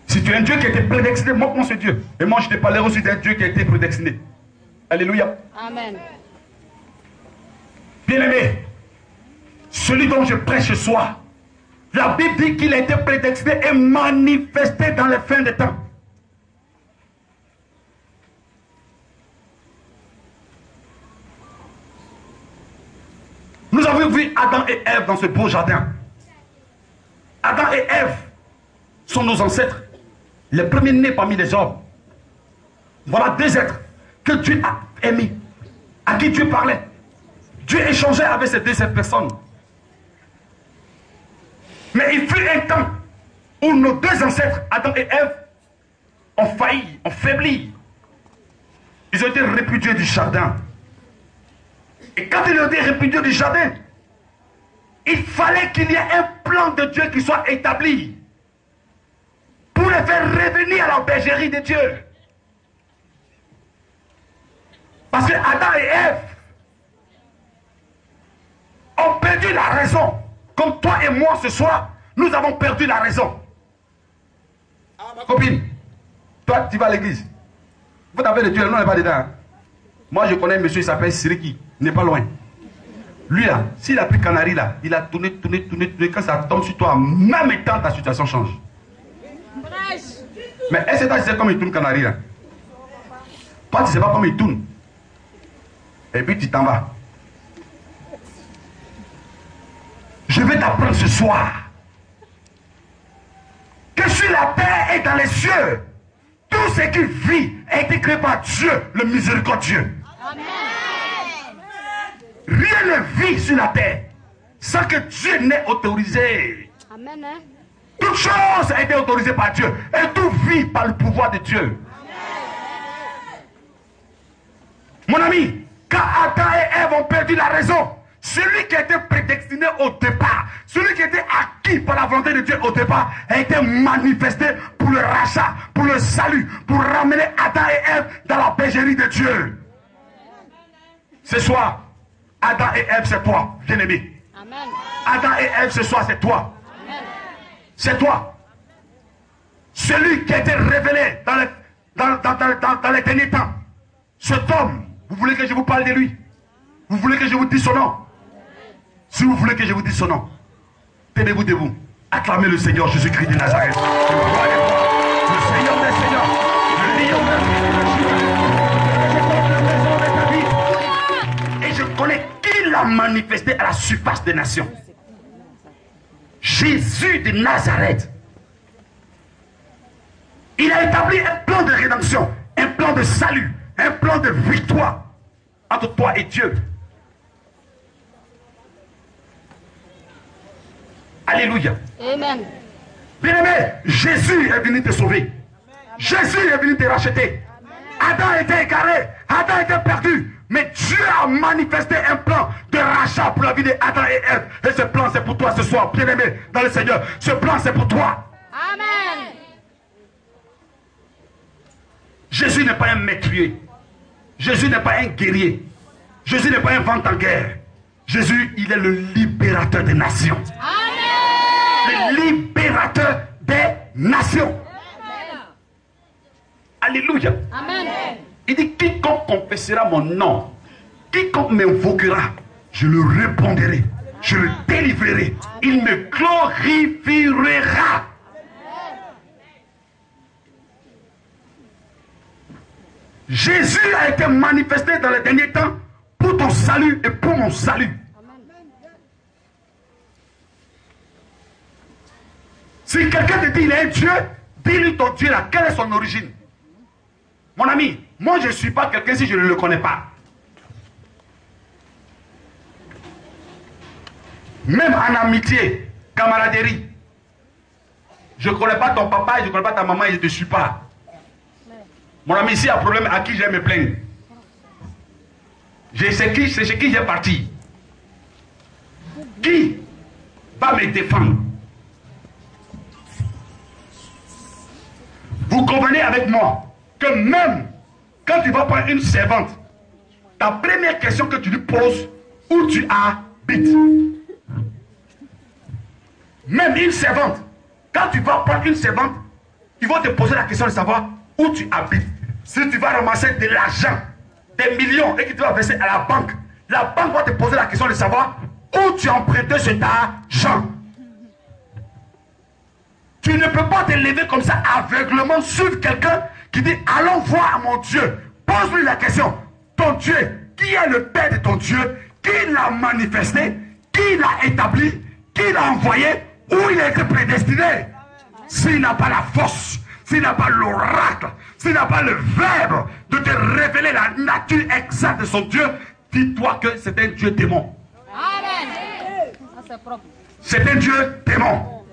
Si tu es un Dieu qui a été prédestiné, montre-moi ce Dieu. Et moi, je te parlerai aussi d'un Dieu qui a été prédestiné. Alléluia. Amen. Bien-aimé, celui dont je prêche ce soir, la Bible dit qu'il a été prédestiné et manifesté dans les fins des temps. Nous avons vu Adam et Ève dans ce beau jardin. Adam et Ève sont nos ancêtres, les premiers-nés parmi les hommes. Voilà deux êtres que Dieu a aimés, à qui Dieu parlait. Dieu échangeait avec ces deux personnes. Mais il fut un temps où nos deux ancêtres, Adam et Ève, ont failli, ont faibli. Ils ont été répudiés du jardin. Et quand ils ont été répudiés du jardin, il fallait qu'il y ait un plan de Dieu qui soit établi pour les faire revenir à la bergerie de Dieu. Parce que Adam et Ève ont perdu la raison. Comme toi et moi ce soir, nous avons perdu la raison. Ah, ma copine, toi tu vas à l'église. Vous avez de Dieu, le nom n'est pas dedans. Hein? Moi je connais un monsieur, il s'appelle Siriki, il n'est pas loin. Lui là, s'il a pris Canari là, il a tourné, quand ça tombe sur toi, en même temps ta situation change. Mais est-ce que tu sais comment il tourne Canari là? Toi tu ne sais pas comment il tourne. Et puis tu t'en vas. Je vais t'apprendre ce soir que sur la terre et dans les cieux, tout ce qui vit a été créé par Dieu, le miséricordieux. Amen. Rien ne vit sur la terre sans que Dieu n'ait autorisé. Amen. Hein? Toute chose a été autorisée par Dieu et tout vit par le pouvoir de Dieu. Mon ami, quand Adam et Ève ont perdu la raison, celui qui a été prédestiné au départ, celui qui a été acquis par la volonté de Dieu au départ, a été manifesté pour le rachat, pour le salut, pour ramener Adam et Ève dans la bergerie de Dieu. Ce soir, Adam et Ève, c'est toi, bien-aimé. Amen. Adam et Ève, ce soir, c'est toi. Amen. C'est toi. Celui qui a été révélé dans les derniers temps. Cet homme, vous voulez que je vous parle de lui? Vous voulez que je vous dise son nom? Si vous voulez que je vous dise son nom, tenez-vous debout. Acclamez le Seigneur Jésus-Christ de Nazareth. Le Seigneur des Seigneurs, le millions de je connais le trésor de ta vie. Et je connais qui l'a manifesté à la surface des nations. Jésus de Nazareth. Il a établi un plan de rédemption, un plan de salut, un plan de victoire entre toi et Dieu. Alléluia. Amen. Bien-aimé, Jésus est venu te sauver. Jésus est venu te racheter. Adam était égaré, Adam était perdu. Mais Dieu a manifesté un plan de rachat pour la vie d'Adam et Ève. Et ce plan c'est pour toi ce soir, bien-aimé dans le Seigneur. Ce plan c'est pour toi. Amen. Jésus n'est pas un meurtrier. Jésus n'est pas un guerrier. Jésus n'est pas un vent en guerre. Jésus, il est le libérateur des nations. Amen. Le libérateur des nations. Alléluia. Amen. Il dit, quiconque confessera mon nom, quiconque m'invoquera, je le répondrai, je le délivrerai, il me glorifiera. Jésus a été manifesté dans les derniers temps pour ton salut et pour mon salut. Si quelqu'un te dit il est un Dieu, dis-lui ton Dieu là, quelle est son origine? Mon ami, moi je ne suis pas quelqu'un si je ne le connais pas. Même en amitié, camaraderie, je ne connais pas ton papa, je ne connais pas ta maman et je ne te suis pas. Mon ami, s'il y a un problème, à qui je vais me plaindre? C'est chez qui j'ai parti. Qui va me défendre? Vous convenez avec moi que même quand tu vas prendre une servante, ta première question que tu lui poses, où tu habites? Même une servante, quand tu vas prendre une servante, ils vont te poser la question de savoir où tu habites. Si tu vas ramasser de l'argent, des millions, et que tu vas verser à la banque va te poser la question de savoir où tu as emprunté cet argent. Tu ne peux pas te lever comme ça aveuglement sur quelqu'un qui dit allons voir mon Dieu. Pose-lui la question. Ton Dieu, qui est le Père de ton Dieu? Qui l'a manifesté? Qui l'a établi? Qui l'a envoyé? Où il a été prédestiné? S'il n'a pas la force, s'il n'a pas l'oracle, s'il n'a pas le verbe de te révéler la nature exacte de son Dieu, dis-toi que c'est un Dieu démon. Amen. C'est propre. C'est un Dieu démon.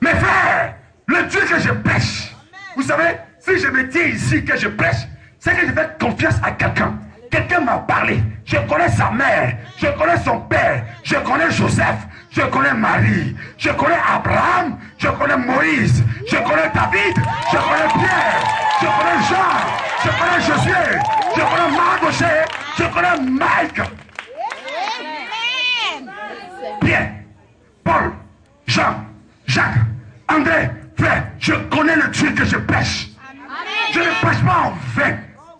Mes frères, le Dieu que je prêche, vous savez, si je me tiens ici que je prêche, c'est que je fais confiance à quelqu'un. Quelqu'un m'a parlé. Je connais sa mère, je connais son père, je connais Joseph, je connais Marie, je connais Abraham, je connais Moïse, je connais David, je connais Pierre, je connais Jean, je connais Josué, je connais Mardoché, je connais Mike. Pierre, Paul, Jean, Jacques, André, frère, je connais le Dieu que je prêche. Je ne prêche pas en vain.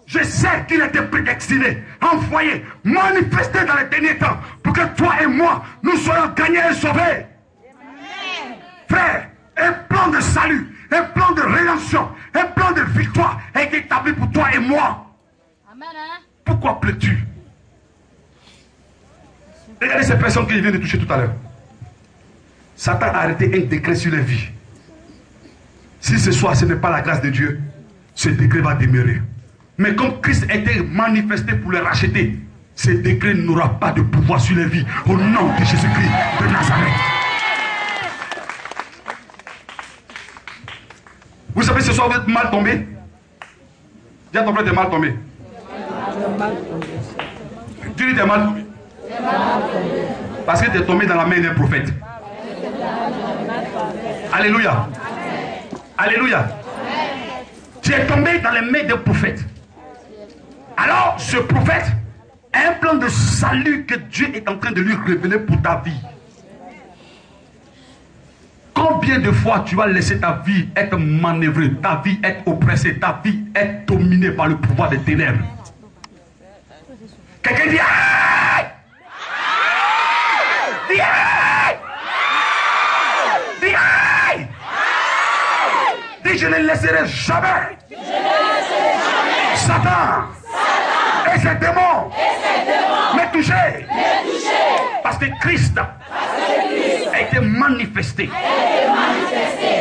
Je sais qu'il était prédestiné, envoyé, manifesté dans les derniers temps pour que toi et moi, nous soyons gagnés et sauvés. Frère, un plan de salut, un plan de rédemption, un plan de victoire est établi pour toi et moi. Pourquoi pleures-tu? Regardez ces personnes qui viennent de toucher tout à l'heure. Satan a arrêté un décret sur les vies. Si ce soir ce n'est pas la grâce de Dieu, ce décret va demeurer. Mais comme Christ a été manifesté pour les racheter, ce décret n'aura pas de pouvoir sur les vies. Au nom de Jésus-Christ de Nazareth. Vous savez, ce soir vous êtes mal tombé. Dis à ton frère, t'es mal tombé. Tu dis t'es mal tombé. Parce que tu es tombé dans la main d'un prophète. Alléluia. Alléluia. Tu es tombé dans les mains d'un prophète. Alors, ce prophète a un plan de salut que Dieu est en train de lui révéler pour ta vie. Combien de fois tu vas laisser ta vie être manœuvrée, ta vie être oppressée, ta vie être dominée par le pouvoir des ténèbres? Quelqu'un dit aïe! Dis aïe! Dis aïe! Dis je ne laisserai jamais Satan et ses démons me toucher. Parce que Christ a été manifesté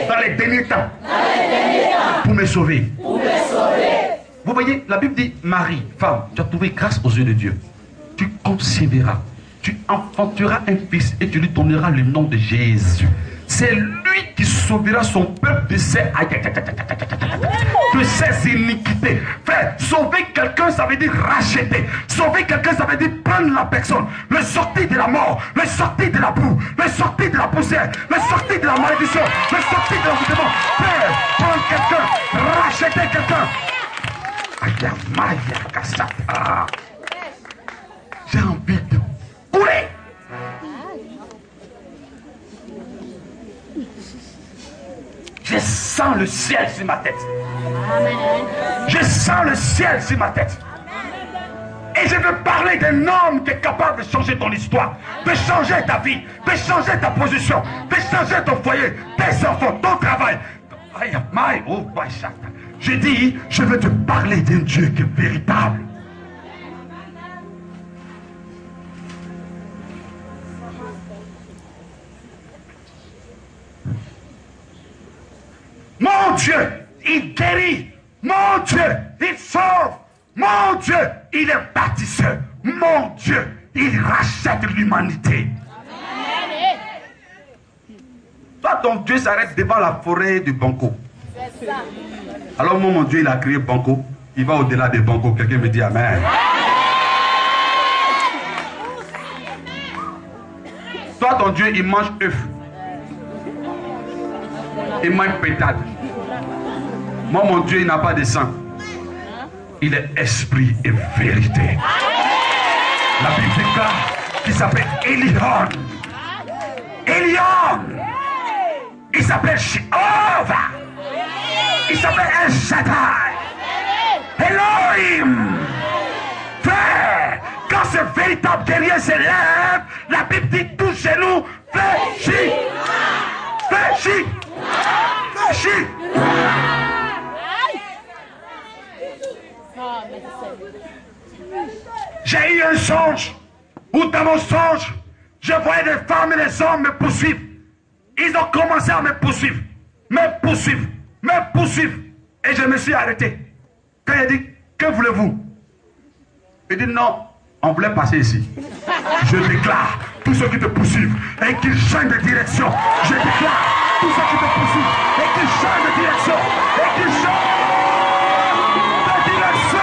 dans les derniers temps pour me sauver. Vous voyez, la Bible dit, Marie, femme, tu as trouvé grâce aux yeux de Dieu. Tu concevras, tu enfanteras un fils et tu lui donneras le nom de Jésus. C'est lui qui sauvera son peuple de ses iniquités. Frère, sauver quelqu'un, ça veut dire racheter. Sauver quelqu'un, ça veut dire prendre la personne, le sortir de la mort, le sortir de la boue, le sortir de la poussière, le sortir de la malédiction, le sortir de l'envoûtement. Frère, prendre quelqu'un, racheter quelqu'un. J'ai envie de couler. Je sens le ciel sur ma tête. Je sens le ciel sur ma tête. Et je veux parler d'un homme qui est capable de changer ton histoire, de changer ta vie, de changer ta position, de changer ton foyer, tes enfants, ton travail. Je dis, je veux te parler d'un Dieu qui est véritable. Mon Dieu, il guérit. Mon Dieu, il sauve. Mon Dieu, il est bâtisseur. Mon Dieu, il rachète l'humanité. Toi, ton Dieu s'arrête devant la forêt de Banco. Alors mon Dieu, il a créé Banco. Il va au-delà de Banco. Quelqu'un me dit Amen. Toi, ton Dieu, il mange œufs. Il mange pétade. Moi, mon Dieu, il n'a pas de sang. Il est esprit et vérité. La Bible déclare qu'il s'appelle Elion. Elion. Il s'appelle Jéhovah. Il s'appelle El Shaddai. Elohim. Frère, quand ce véritable guerrier se lève, la Bible dit tous genou fléchit. Fléchit. Fléchit. J'ai eu un songe où dans mon songe, je voyais des femmes et des hommes me poursuivre. Ils ont commencé à me poursuivre, me poursuivre, me poursuivre. Et je me suis arrêté. Quand il a dit, que voulez-vous? Il dit, non, on voulait passer ici. Je déclare, tous ceux qui te poursuivent et qui changent de direction. Je déclare, tous ceux qui te poursuivent et qui changent de direction. Et qui changent de direction.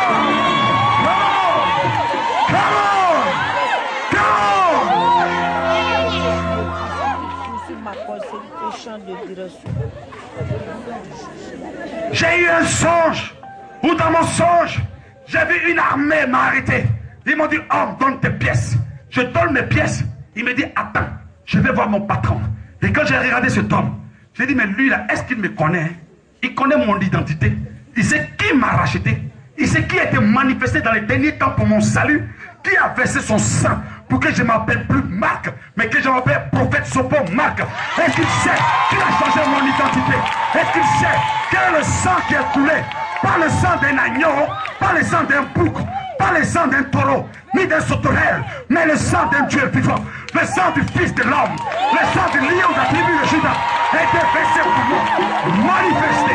J'ai eu un songe où dans mon songe, j'ai vu une armée m'arrêter. Ils m'ont dit, homme, donne tes pièces. Je donne mes pièces. Il me dit, attends, je vais voir mon patron. Et quand j'ai regardé cet homme, j'ai dit, mais lui là, est-ce qu'il me connaît? Il connaît mon identité. Il sait qui m'a racheté. Il sait qui a été manifesté dans les derniers temps pour mon salut. Qui a versé son sang pour que je ne m'appelle plus Marc, mais que je m'appelle prophète Sopo Marc. Est-ce qu'il sait qu'il a changé mon identité? Est-ce qu'il sait que le sang qui a coulé, pas le sang d'un agneau, pas le sang d'un bouc, pas le sang d'un taureau, ni d'un sauterelle, mais le sang d'un Dieu vivant, le sang du Fils de l'homme, le sang du lion de la tribu de Judas, a été versé pour moi, manifesté,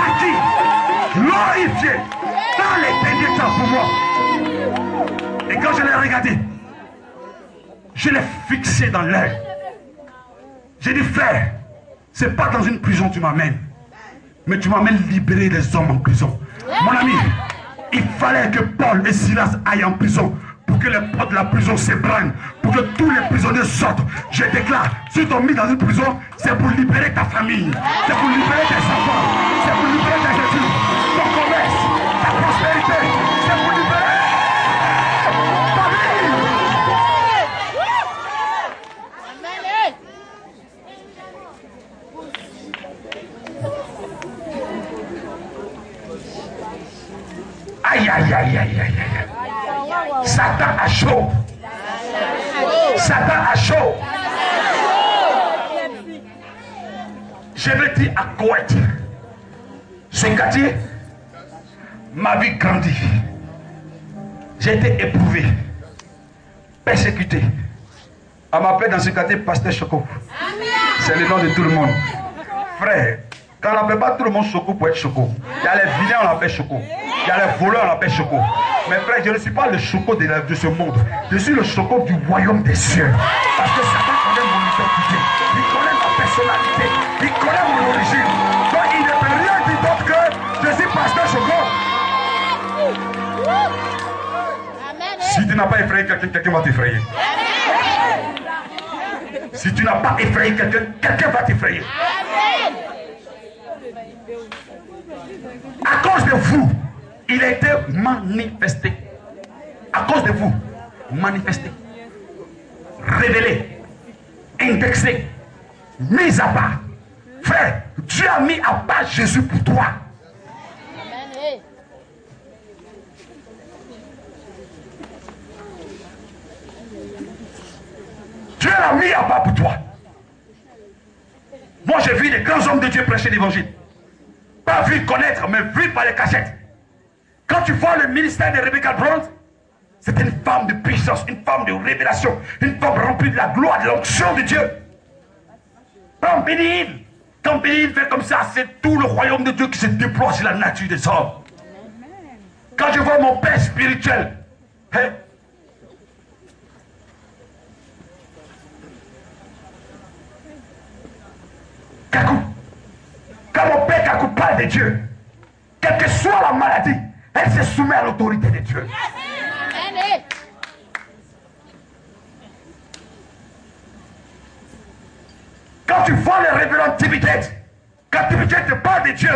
acquis, glorifié, dans les derniers temps pour moi. Et quand je l'ai regardé, je l'ai fixé dans l'œil. J'ai dit, frère, c'est pas dans une prison que tu m'amènes, mais tu m'amènes libérer les hommes en prison. Mon ami, il fallait que Paul et Silas aillent en prison pour que les portes de la prison s'ébranlent, pour que tous les prisonniers sortent. Je déclare, si tu es mis dans une prison, c'est pour libérer ta famille, c'est pour libérer tes enfants, c'est pour libérer tes études, ton commerce, ta prospérité, c'est pour libérer. Aïe, aïe, aïe, aïe, aïe, aïe. Satan a chaud. Satan a chaud. Je vais dire à Koweït, ce quartier, ma vie grandit. J'ai été éprouvé, persécuté. On m'appelle dans ce quartier Pasteur Choco. C'est le nom de tout le monde. Frère, quand on n'appelle pas tout le monde Choco pour être Choco. Il y a les vilains, on l'appelle Choco. Il y a les voleurs, on l'appelle Choco. Mais frère, je ne suis pas le Choco de ce monde. Je suis le Choco du royaume des cieux. Parce que Satan connaît mon identité. Il connaît ma personnalité. Il connaît mon origine. Donc il ne peut rien dire d'autre que je suis Pasteur Choco. Si tu n'as pas effrayé quelqu'un, quelqu'un va t'effrayer. Si tu n'as pas effrayé quelqu'un, quelqu'un va t'effrayer. À cause de vous, il a été manifesté. À cause de vous, manifesté, révélé, indexé, mis à part. Frère, Dieu a mis à part Jésus pour toi. Dieu l'a mis à part pour toi. Moi, j'ai vu des grands hommes de Dieu prêcher l'évangile. Pas vu connaître, mais vu par les cachettes. Quand tu vois le ministère de Rebecca Brown, c'est une femme de puissance, une femme de révélation, une femme remplie de la gloire, de l'onction de Dieu. Quand Béni-Île fait comme ça, c'est tout le royaume de Dieu qui se déploie sur la nature des hommes. Quand je vois mon père spirituel, hein, Kakou, quand mon père Kakou parle de Dieu, quelle que soit la maladie, elle se soumet à l'autorité de Dieu. Quand tu vois le révérend Tibet, quand Tibet te parle de Dieu,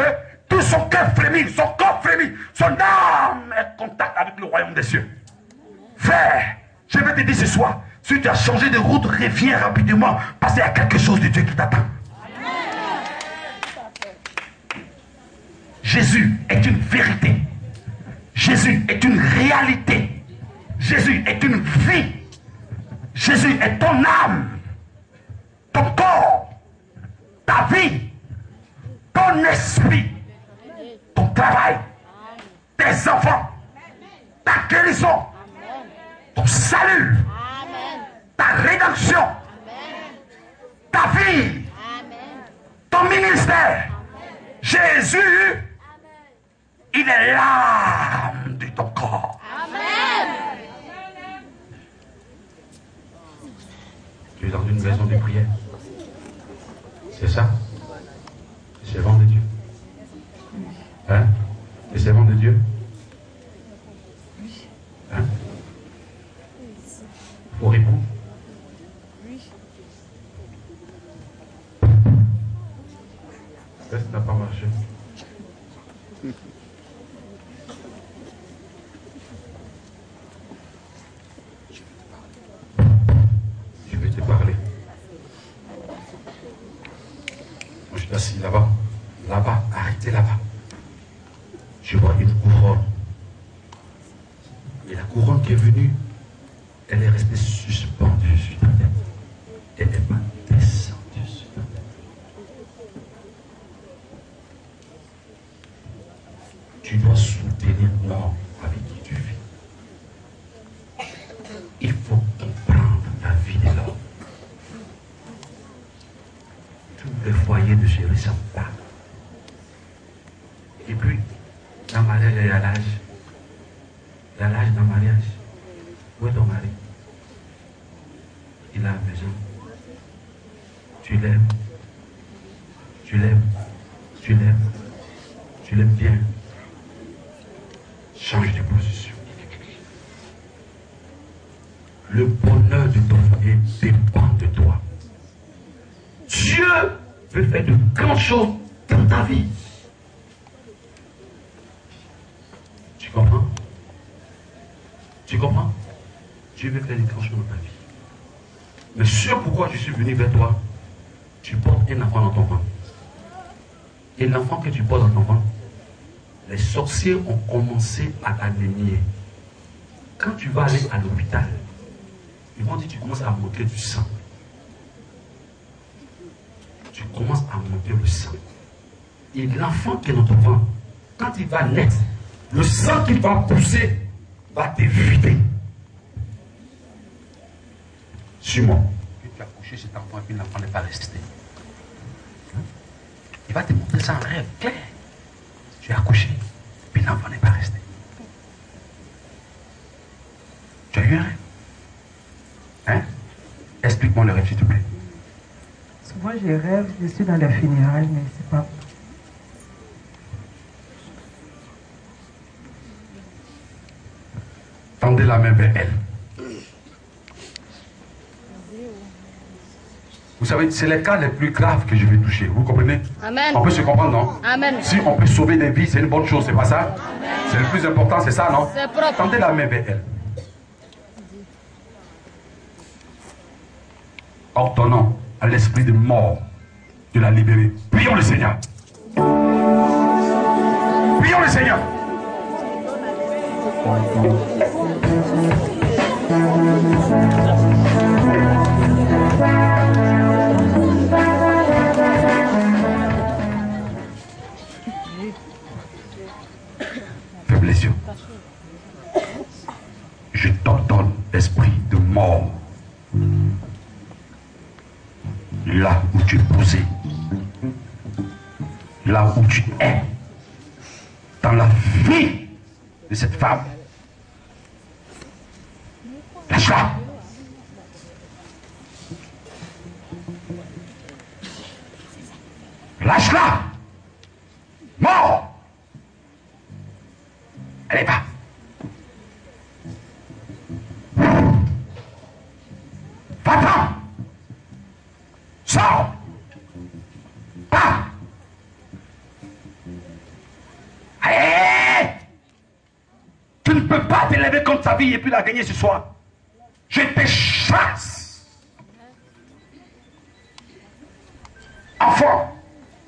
tout son cœur frémit, son corps frémit, son âme est en contact avec le royaume des cieux. Frère, je vais te dire ce soir, si tu as changé de route, reviens rapidement, parce qu'il y a quelque chose de Dieu qui t'attend. Jésus est une vérité. Jésus est une réalité. Jésus est une vie. Jésus est ton âme, ton corps, ta vie, ton esprit, ton travail, tes enfants, ta guérison, ton salut, ta rédemption, ta vie, ton ministère. Jésus, il est l'âme de ton corps. Tu es dans une maison de prière. C'est ça? Les servants de Dieu. Hein? Les servants de Dieu. Hein? Faut répondre. Ça n'a pas marché. Je vais te parler. Moi, je suis assis là-bas. Là-bas, arrêtez là-bas. Je vois une couronne. Et la couronne qui est venue, elle est restée suspendue sur ta tête. Et elle m'a descendu sur ta tête. Tu dois soutenir l'homme avec qui tu vis. Il faut comprendre la vie de l'homme. Tous les foyers de Jérusalem parlent. Et puis, dans le mariage, il y a l'âge. Il y a l'âge dans le mariage. Où est ton mari? Il est à la maison. Tu l'aimes. Tu l'aimes. Tu l'aimes. Tu l'aimes bien. Change de position. Le bonheur de ton foyer dépend de toi. Dieu veut faire de grandes choses dans ta vie. Tu comprends? Tu comprends? Dieu veut faire des grandes choses dans ta vie. Mais ce pourquoi je suis venu vers toi, tu portes un enfant dans ton ventre. Et l'enfant que tu portes dans ton ventre, les sorciers ont commencé à t'anémier. Quand tu vas aller à l'hôpital, ils vont dire que tu commences à monter du sang. Tu commences à monter le sang. Et l'enfant qui est dans ton ventre, quand il va naître, Le sang qui va pousser va te vider. Suis-moi. Tu as couché cet enfant et puis l'enfant n'est pas resté. Il va te montrer ça en rêve clair. Tu as couché et puis l'enfant n'est pas resté. Tu as eu un rêve? Hein? Explique-moi le rêve, s'il te plaît. Souvent, je rêve, je suis dans les funérailles, mais c'est pas. Tendez la main vers elle. Vous savez, c'est les cas les plus graves que je vais toucher. Vous comprenez? Amen. On peut se comprendre, non? Amen. Si on peut sauver des vies, c'est une bonne chose, c'est pas ça? C'est le plus important, c'est ça, non? C'est propre. Tendez la main vers elle. Ordonnons à l'esprit de mort de la libérer. Prions le Seigneur. Prions le Seigneur. Ferme les yeux. Je t'ordonne, esprit de mort, là où tu es posé, là où tu es, dans la vie de cette femme. Lâche-la. Lâche-la. Mort. Allez, va. Va-t'en. Sors. Va. Allez. Tu ne peux pas t'élever contre ta vie et puis la gagner ce soir. Je te chasse. Enfant,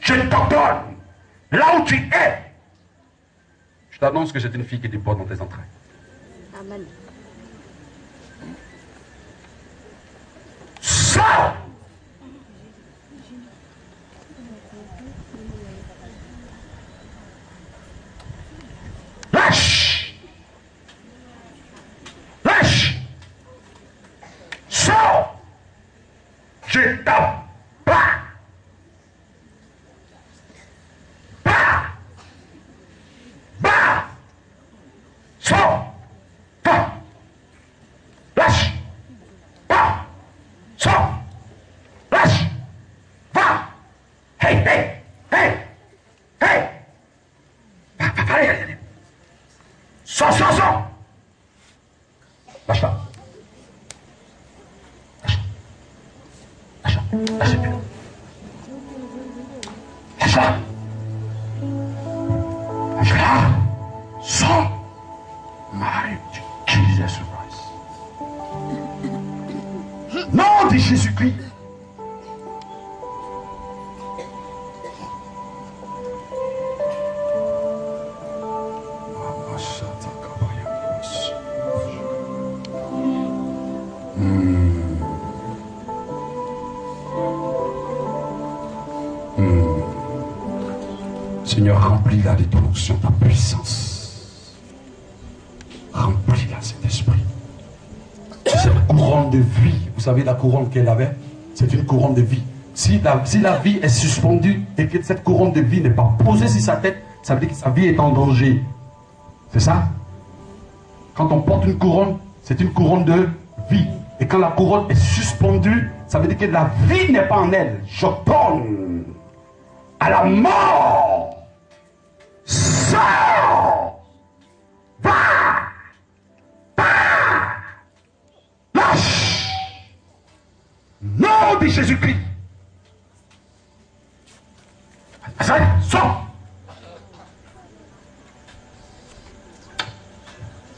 je t'ordonne, là où tu es. Je t'annonce que c'est une fille qui te porte dans tes entrailles. Amen. Sors. Lâche. Lâche. Sors. Je t'en bats. Bats. Bats. Sors. Va. Lâche. Va. Sors. Lâche. Va. Hey, hey, hey, hey. Va, allez. Sors. Lâche-la. Lâche-la. Lâche-la. Lâche-la. Sors. My Jesus Christ. Nom de Jésus-Christ. Seigneur, remplis-la de ton onction, ta puissance. Remplis-la, cet esprit. Cette couronne de vie, vous savez la couronne qu'elle avait, c'est une couronne de vie. Si la vie est suspendue et que cette couronne de vie n'est pas posée sur sa tête, ça veut dire que sa vie est en danger. C'est ça? Quand on porte une couronne, c'est une couronne de vie. Et quand la couronne est suspendue, ça veut dire que la vie n'est pas en elle. J'ordonne à la mort. Sors. Va. Lâche. Nom de Jésus-Christ. Sors.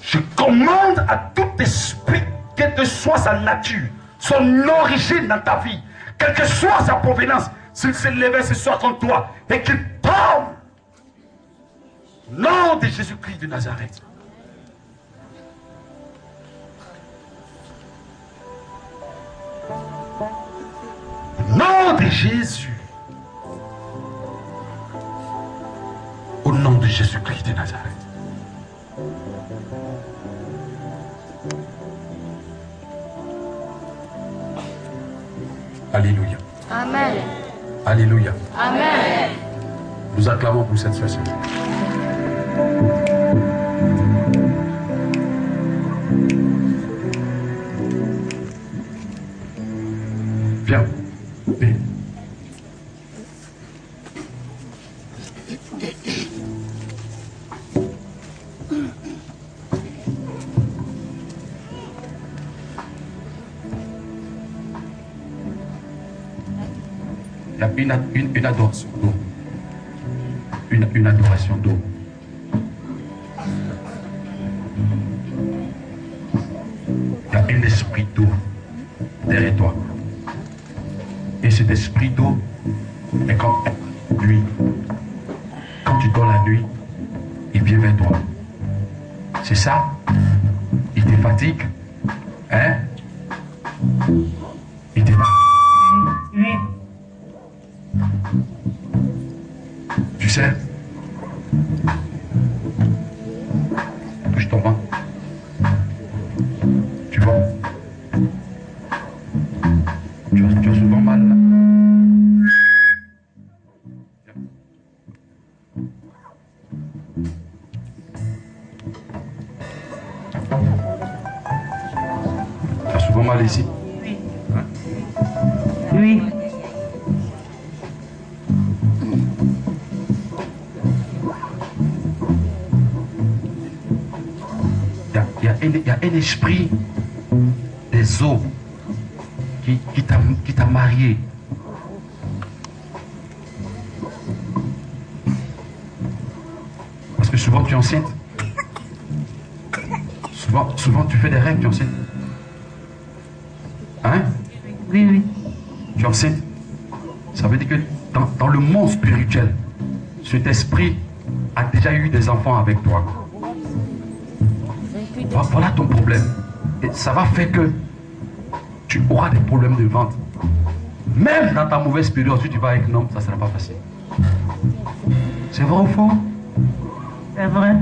Je commande à tout esprit, quelle que soit sa nature, son origine dans ta vie, quelle que soit sa provenance, s'il s'est levé ce soir contre toi et qu'il tombe. Nom de Jésus-Christ de Nazareth. Nom de Jésus. Au nom de Jésus-Christ de Nazareth. Amen. Alléluia. Amen. Nous acclamons pour cette session. Viens. Viens. Il y a une adoration d'eau. Une adoration d'eau. Il y a un esprit d'eau derrière toi. Et cet esprit d'eau est comme lui. Quand tu dors la nuit, il vient vers toi. C'est ça? Il te fatigue? Hein? Il te fatigue? Oui. Tu sais? Touche ton ventre. Tu vois? Tu as souvent mal là. Tu as souvent mal ici? Oui. Hein? Oui. Il y a un esprit des eaux qui t'a marié. Parce que souvent tu es enceinte. Souvent tu fais des rêves, tu es enceinte. Hein? Oui, oui. Tu es enceinte. Ça veut dire que dans le monde spirituel, cet esprit a déjà eu des enfants avec toi. Voilà ton problème. Et ça va faire que tu auras des problèmes de ventre. Même dans ta mauvaise période, si tu vas avec un homme, ça ne sera pas facile. C'est vrai ou faux? C'est vrai.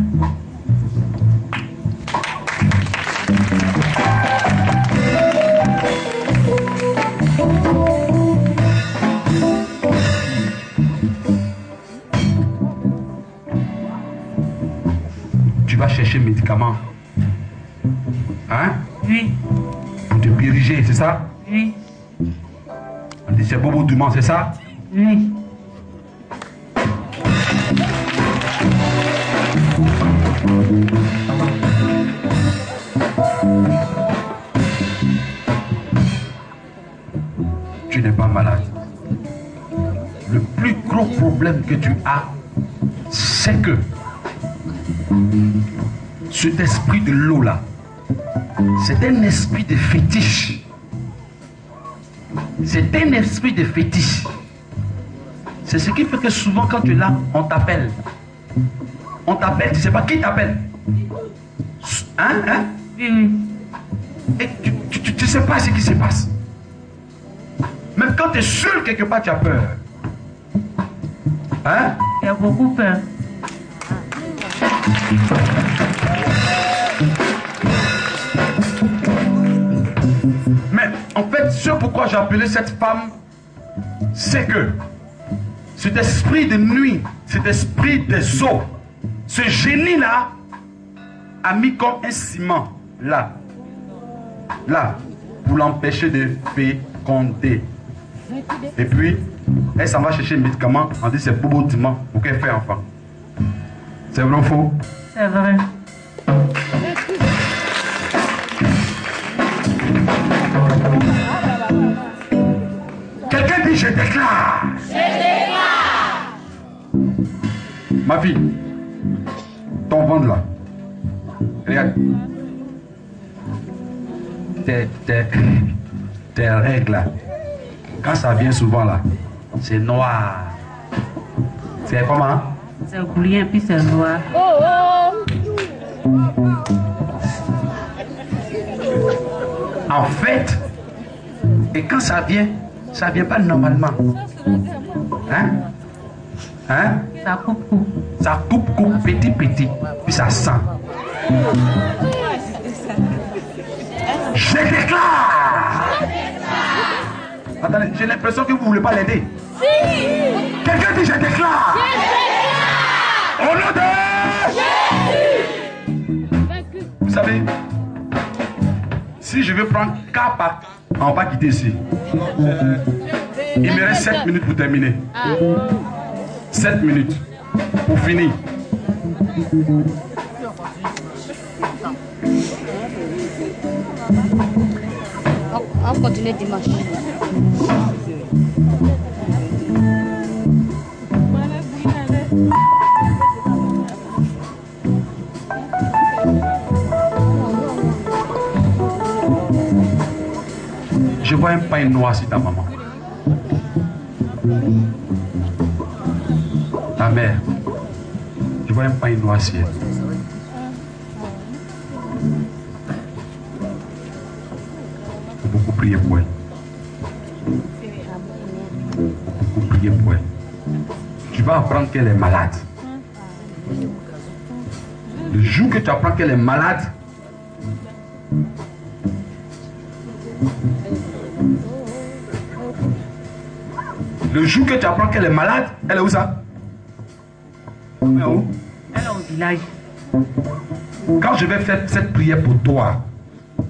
Tu vas chercher médicaments. Hein? Oui. Pour te diriger, c'est ça? Oui. On dit c'est Bobo Dumont, c'est ça? Oui. Tu n'es pas malade. Le plus gros problème que tu as, c'est que cet esprit de l'eau là, c'est un esprit de fétiche. C'est un esprit de fétiche. C'est ce qui fait que souvent quand tu es là, on t'appelle. On t'appelle, tu ne sais pas qui t'appelle. Hein? Hein? Oui, oui. Et tu ne sais pas ce qui se passe. Même quand tu es seul quelque part, tu as peur. Hein? Il y a beaucoup peur. Mais en fait, ce pourquoi j'ai appelé cette femme, c'est que cet esprit de nuit, cet esprit des eaux, ce génie-là a mis comme un ciment là, pour l'empêcher de féconder. Et puis, elle s'en va chercher un médicament, on dit c'est Bobo Dumont pour qu'elle fasse enfant. C'est vrai ou faux? C'est vrai. Quelqu'un dit je déclare. Je déclare. Ma fille, ton ventre là. Regarde. Tes règles là. Quand ça vient souvent là, c'est noir. C'est comment? C'est bouillant puis c'est noir. En fait, et quand ça vient pas normalement. Hein? Hein? Ça coupe. Ça coupe, petit, puis ça sent. Je déclare Attendez, j'ai l'impression que vous ne voulez pas l'aider. Si. Quelqu'un dit je déclare. Au nom de Vaincu. Vous savez, si je veux prendre cas par, on va quitter ici. Il me reste 7 minutes pour terminer. Ah. 7 minutes pour finir. On continue dimanche. Je vois un pain noir sur ta maman. Ta mère. Je vois un pain noir sur elle. Faut beaucoup prier pour elle. Faut beaucoup prier pour elle. Tu vas apprendre qu'elle est malade. Le jour que tu apprends qu'elle est malade, le jour que tu apprends qu'elle est malade, elle est où ça? Elle est où? Elle est au village. Quand je vais faire cette prière pour toi,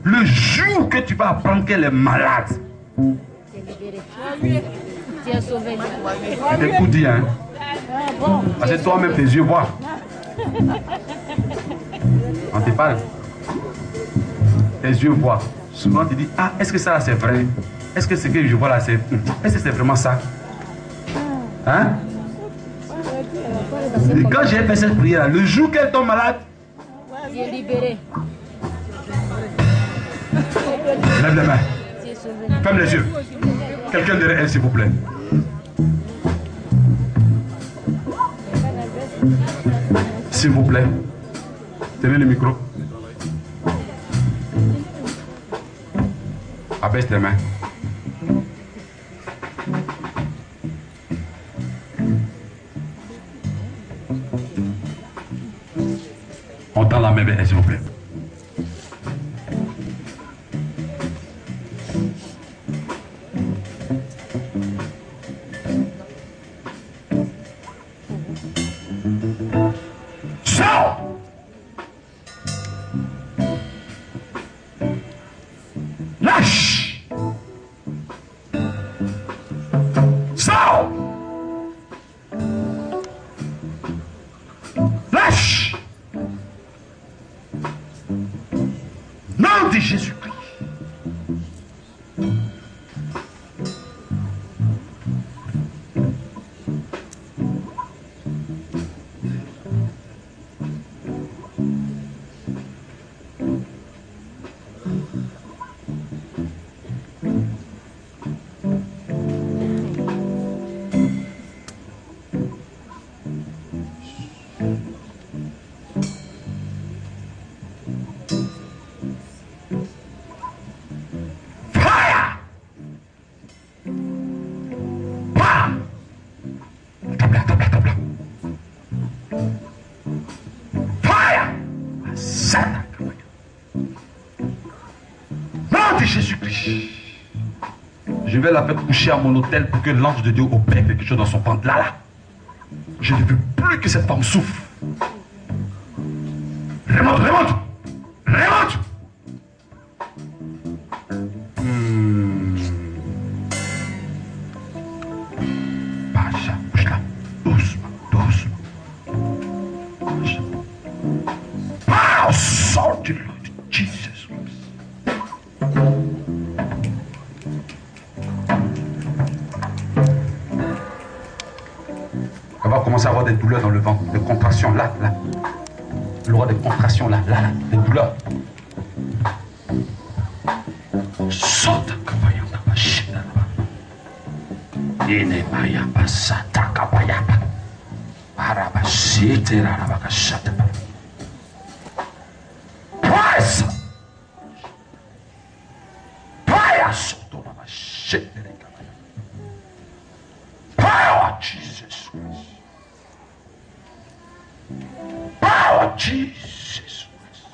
le jour que tu vas apprendre qu'elle est malade, Tu es sauvé. t'es pour dire, hein? Parce que toi-même tes yeux voient. On te parle. Tes yeux voient. Souvent tu dis, ah, est-ce que ça c'est vrai? Est-ce que ce que je vois là, c'est... Est-ce que c'est vraiment ça? Hein? Et quand j'ai fait cette prière, le jour qu'elle tombe malade, Tu es libéré. lève les mains, Tu es sauvé. ferme les yeux. Quelqu'un derrière elle, s'il vous plaît. S'il vous plaît. Tenez le micro. Abaisse tes mains. On tend la main vers elle, s'il vous plaît. Sors! Lâche! Sors! Lâche! Nom de Jésus-Christ. Fire! Bam! Tabla, tabla, tabla. Fire! Satan. Nom de Jésus-Christ. Je vais la faire coucher à mon hôtel pour que l'ange de Dieu opère quelque chose dans son ventre. Là, là. Je ne veux plus que cette femme souffre. Remonte, remonte. Remonte. Pacha, bouge là. Doucement, doucement. Pacha. Ah, sort du nom de Jesus Christ. Elle va commencer à avoir des douleurs dans le ventre, des contractions là, là. Elle aura des contractions là, là, là, des douleurs. Sota kapayamba bashida. Ine maya basata kapayamba. Arabashite arabakashata. Praise. Praise soto bashite kapayamba. Power Jesus Christ. Power Jesus Christ.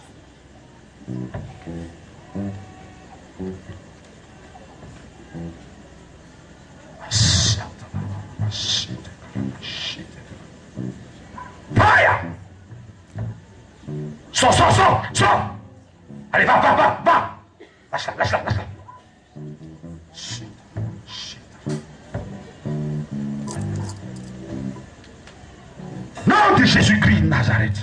Sors. Allez, va. Lâche-la. Chut. Nom de Jésus-Christ de Nazareth.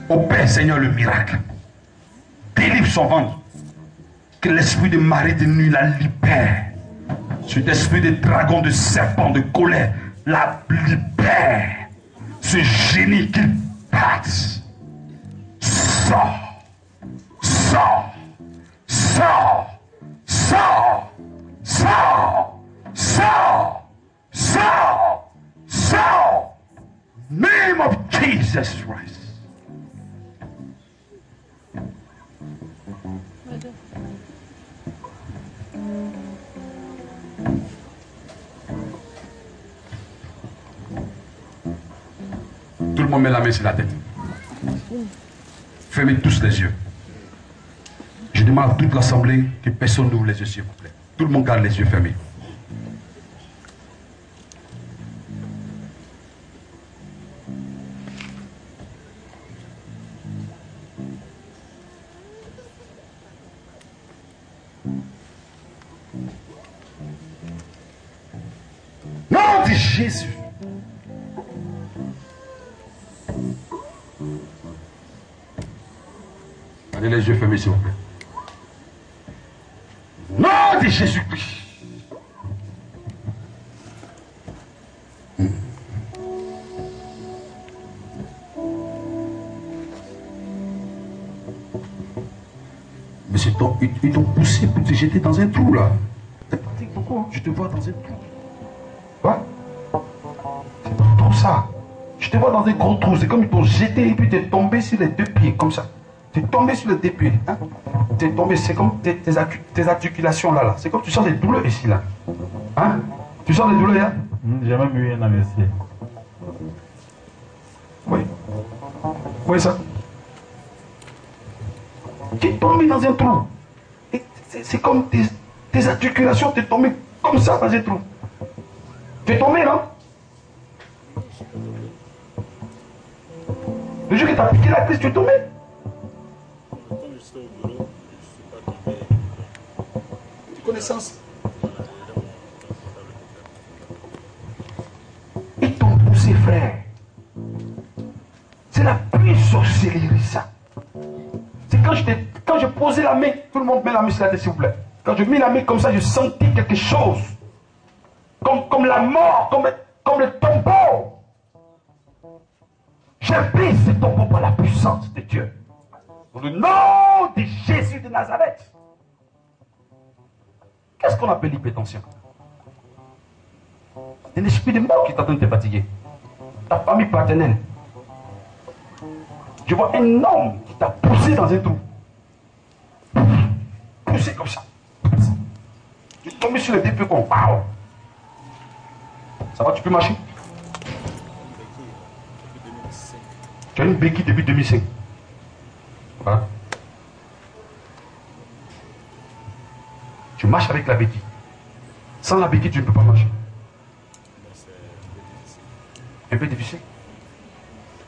Opère, Seigneur, le miracle. Délivre son ventre. Que l'esprit de marée de nuit la libère. Cet esprit de dragon, de serpent, de colère, la libère. Ce génie qu'il passe. Sors. Name of Jesus Christ. Tout le monde met la main sur la tête. Fermez tous les yeux. Je demande à toute l'assemblée que personne n'ouvre les yeux, s'il vous plaît. Tout le monde garde les yeux fermés. Nom de Jésus. Allez les yeux fermés, s'il vous plaît. Nom de Jésus-Christ. Mais ils t'ont poussé pour te jeter dans un trou là. Pourquoi je te vois dans un trou? Quoi? C'est pas trop ça. Je te vois dans un gros trou. C'est comme ils t'ont jeté et puis t'es tombé sur les deux pieds, comme ça. T'es tombé sur les deux pieds. Hein? T'es tombé, c'est comme tes articulations là. C'est comme tu sens des douleurs ici là. Hein? Tu sens des douleurs là? J'ai même eu un AVC. Oui. Oui, ça. Tu es tombé dans un trou. C'est comme tes articulations, tu es tombé comme ça dans un trou. Tu es tombé là? Le jour que tu as piqué la crise, tu es tombé? Tu connais sens? Ils t'ont poussé, frère. C'est la plus sorcellerie, ça. C'est quand je posais la main, tout le monde met la main sur la tête, s'il vous plaît. Quand je mets la main comme ça, je sentais quelque chose. Comme la mort, comme le tombeau. J'ai pris ce tombeau par la puissance de Dieu. Dans le nom de Jésus de Nazareth. Qu'est-ce qu'on appelle l'hypertension? C'est un esprit de mort qui est en train de te fatiguer. Ta famille paternelle. Je vois un homme qui t'a poussé dans un trou. Poussé comme ça. Tu es tombé sur le début comme waouh. Ça va, tu peux marcher? Tu as une béquille depuis 2005. Voilà. Tu marches avec la béquille. Sans la béquille, tu ne peux pas marcher. Un peu difficile.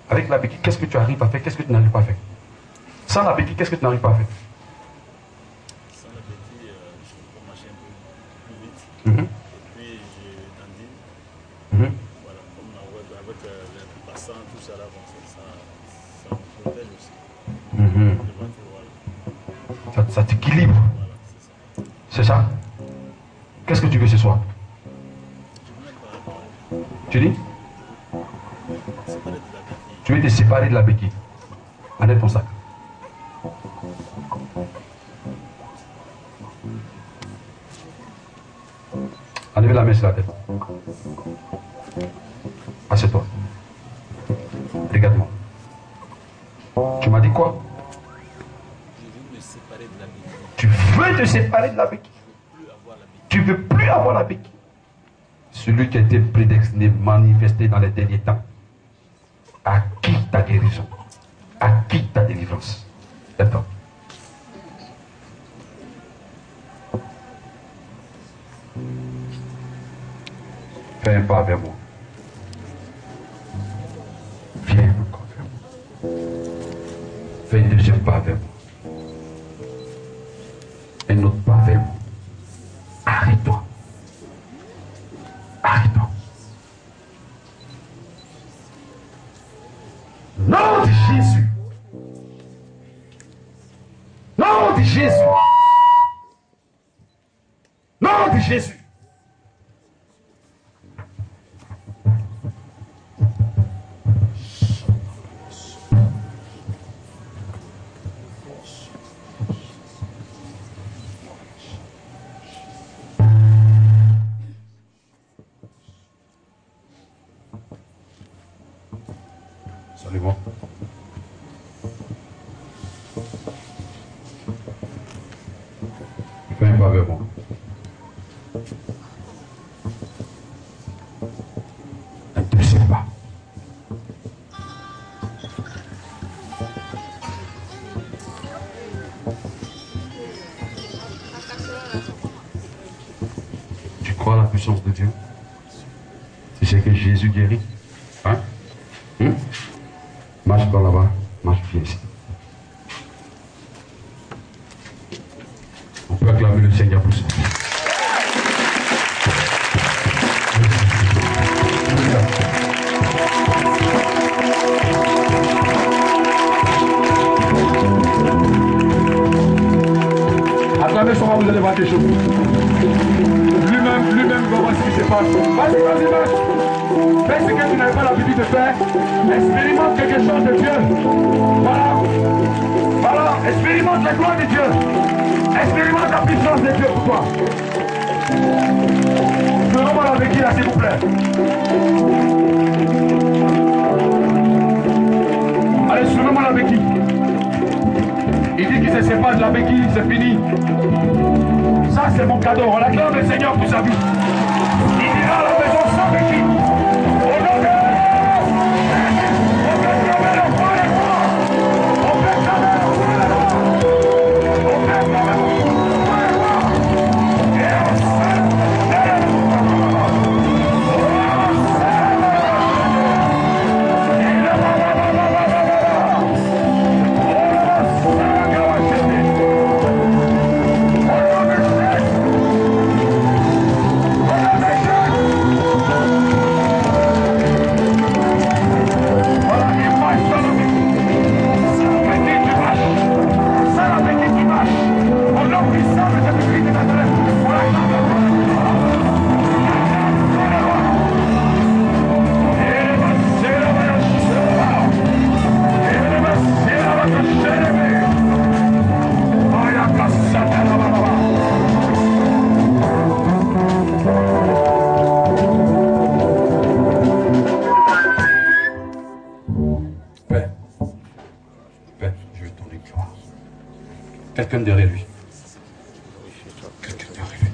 Avec la béquille, qu'est-ce que tu arrives à faire? Qu'est-ce que tu n'arrives pas à faire? Sans la béquille, qu'est-ce que tu n'arrives pas à faire? Sans la béquille, je peux marcher un peu plus vite. Et puis, je dandine. Voilà, comme avec le passant, tout ça là, ça me protège aussi. Voilà. Ça t'équilibre. Voilà, c'est ça. C'est ça? Qu'est-ce que tu veux ce soir? Tu dis? Tu veux te séparer de la béquille. Enlève ton sac. Enlève la main sur la tête. Assieds-toi. Regarde-moi. Tu m'as dit quoi? Tu veux te séparer de la béquille. Tu ne veux plus avoir la béquille. Celui qui a été prédestiné, manifesté dans les derniers temps. À qui ta guérison? À qui ta délivrance? Attends. Fais un pas vers moi. Viens encore vers moi. Fais un deuxième pas vers moi. Un autre pas vers moi. Arrête-toi. Arrête-toi. Nom de Jésus. Nom de Jésus. Nom de Jésus. Salut-moi. Fais un pas vers moi. Un deuxième pas. Tu crois à la puissance de Dieu? Tu sais que Jésus guérit? Hein? Marche par là-bas, marche bien ici. On peut acclamer le Seigneur pour ça. Acclamez son nom, vous allez voir quelque chose. Lui-même va voir ce qui se passe. Vas-y, vas-y, vas-y. Fais ce que tu n'avais pas l'habitude de faire. Expérimente quelque chose de Dieu. Voilà. Voilà. Expérimente la gloire de Dieu. Expérimente la puissance de Dieu pour toi. Faisons mal avec qui là, s'il vous plaît. Allez, suivez-moi la béquille. Il dit qu'il se sépare de la béquille, c'est fini. Ça, c'est mon cadeau. On acclame le Seigneur pour sa vie. Il ira à la maison sans béquille. Au nom de quelqu'un derrière lui. Quelqu'un derrière lui.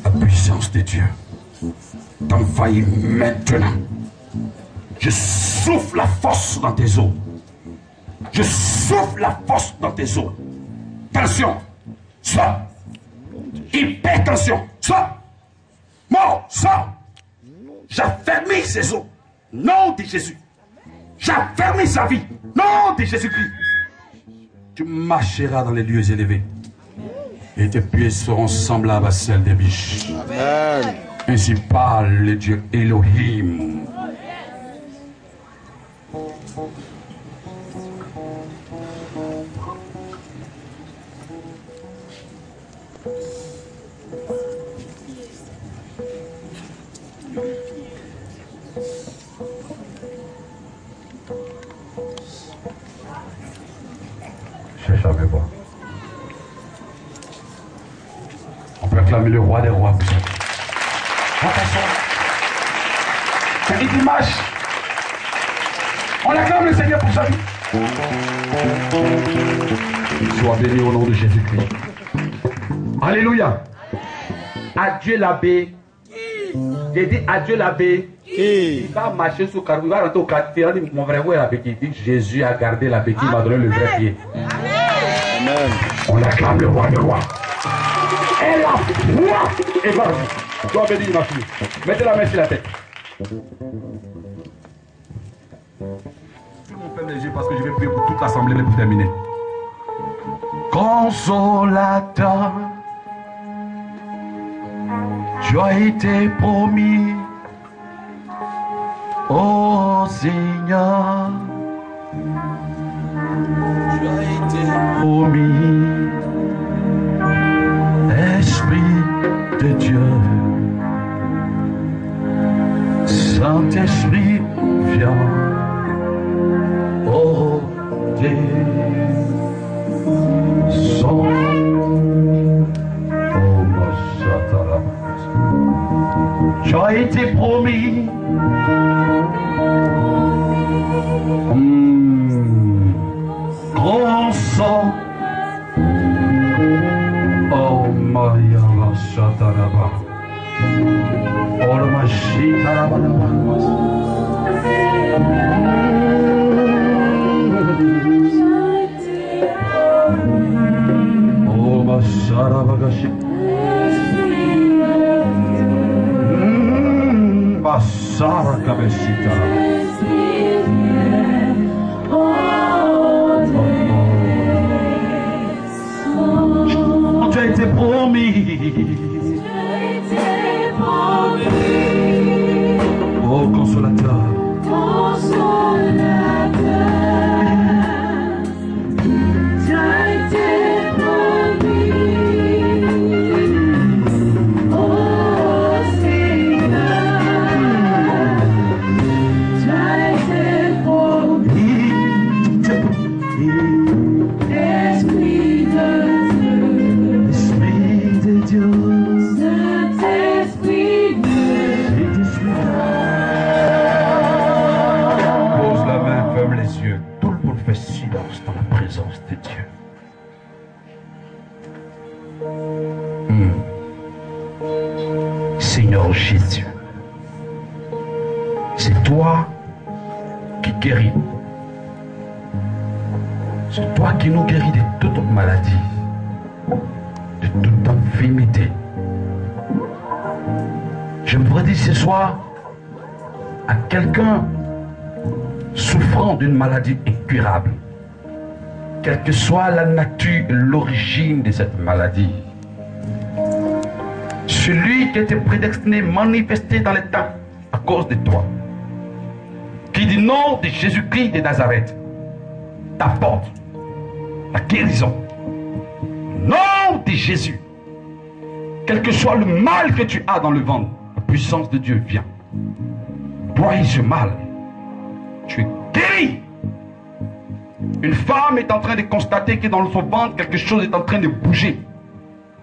La puissance de Dieu t'envahit maintenant. Je souffle la force dans tes os. Je souffle la force dans tes os. Tension. Soit. Hypertension. Soit. Mort. Soit. J'affermis ses os. Nom de Jésus. J'affermis sa vie. Nom de Jésus-Christ. Tu marcheras dans les lieux élevés. Et tes pieds seront semblables à celles des biches. Amen. Ainsi parle le Dieu Elohim. Cherche avec moi. On peut acclamer le roi des rois. Attention. C'est une dimanche. On acclame le Seigneur pour sa vie. Sois béni au nom de Jésus-Christ. Alléluia. Adieu l'abbé. J'ai dit adieu l'abbé. Il va marcher sur le carreau. Il va rentrer au quartier. Mon vrai frère l'abbé qui dit Jésus a gardé l'abbé qui m'a donné le vrai pied. Amen. On acclame le roi des rois. Et la foi est venue. Sois béni ma fille. Mettez la main sur la tête. On ferme les yeux parce que je vais prier pour toute l'assemblée pour terminer. Consolateur, tu as été promis, ô Seigneur, tu as été promis, Esprit de Dieu, Saint-Esprit, viens, ô Dieu. Son, oh ma chatara, tu as été promis, grand sang, oh ma yara chatara, oh ma chitara, Sarabagashi. Basara Kabeshita. Tu as été promis. Oh consolateur. Seigneur Jésus, c'est toi qui guéris. C'est toi qui nous guéris de toute maladie, de toute infirmité. Je voudrais dire ce soir à quelqu'un souffrant d'une maladie incurable, quelle que soit la nature et l'origine de cette maladie, celui qui était prédestiné, manifesté dans les temps à cause de toi, qui du nom de Jésus-Christ de Nazareth t'apporte la guérison. Nom de Jésus, quel que soit le mal que tu as dans le ventre, la puissance de Dieu vient. Broye ce mal, tu es guéri. Une femme est en train de constater que dans son ventre, quelque chose est en train de bouger.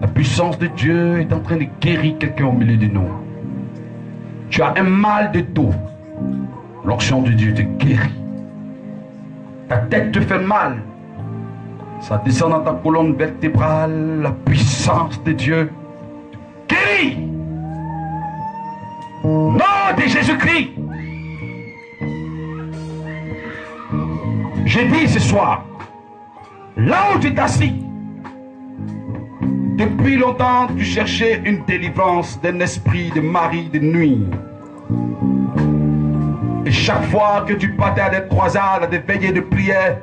La puissance de Dieu est en train de guérir quelqu'un au milieu de nous. Tu as un mal de dos. L'onction de Dieu te guérit. Ta tête te fait mal. Ça descend dans ta colonne vertébrale. La puissance de Dieu te guérit. Nom de Jésus-Christ. J'ai dit ce soir, là où tu t'assis, depuis longtemps, tu cherchais une délivrance d'un esprit de mari de nuit. Et chaque fois que tu partais à des croisades, à des veillées de prière,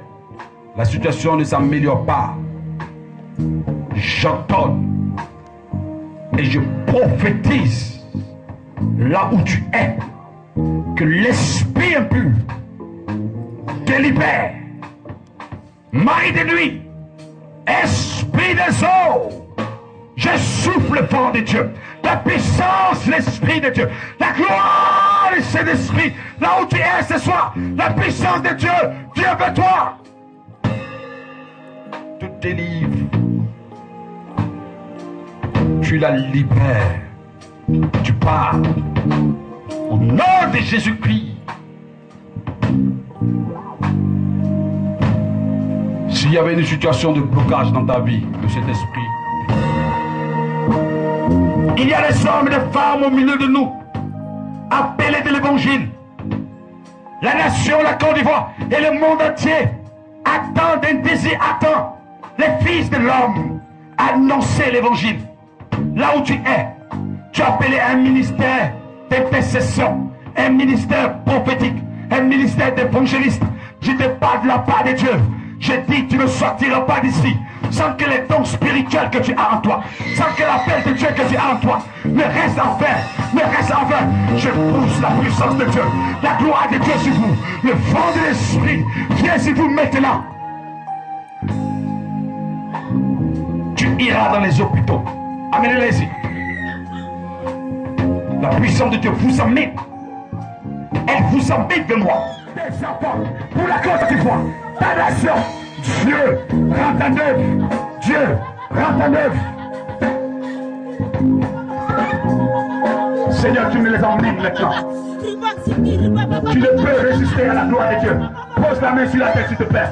la situation ne s'améliore pas. J'entends et je prophétise là où tu es que l'esprit impur te libère. Mari de nuit, esprit des eaux, je souffle le vent de Dieu, la puissance, l'esprit de Dieu, la gloire de cet esprit, là où tu es ce soir, la puissance de Dieu vient vers toi. Tu te délivres, tu la libères, tu pars au nom de Jésus-Christ. S'il y avait une situation de blocage dans ta vie de cet esprit, il y a des hommes et des femmes au milieu de nous, appelés de l'évangile. La nation, la Côte d'Ivoire et le monde entier attendent un désir, attend les fils de l'homme annoncer l'évangile. Là où tu es, tu as appelé un ministère d'intercession, un ministère prophétique, un ministère d'évangéliste. Je te parle de la part de Dieu. Je dis que tu ne sortiras pas d'ici sans que les dons spirituels que tu as en toi, sans que l'appel de Dieu que tu as en toi ne reste en vain, ne reste en vain. Je pousse la puissance de Dieu, la gloire de Dieu sur vous, le vent de l'esprit vient sur vous maintenant. Tu iras dans les hôpitaux. Amenez-les ici. La puissance de Dieu vous emmène. Elle vous emmène de moi. Des enfants, pour la Côte d'Ivoire, ta nation, Dieu rend ta œuvre. Dieu rend ta œuvre. Seigneur, tu me les emmènes maintenant. Tu ne peux résister à la gloire de Dieu. Pose la main sur la tête, s'il te plaît.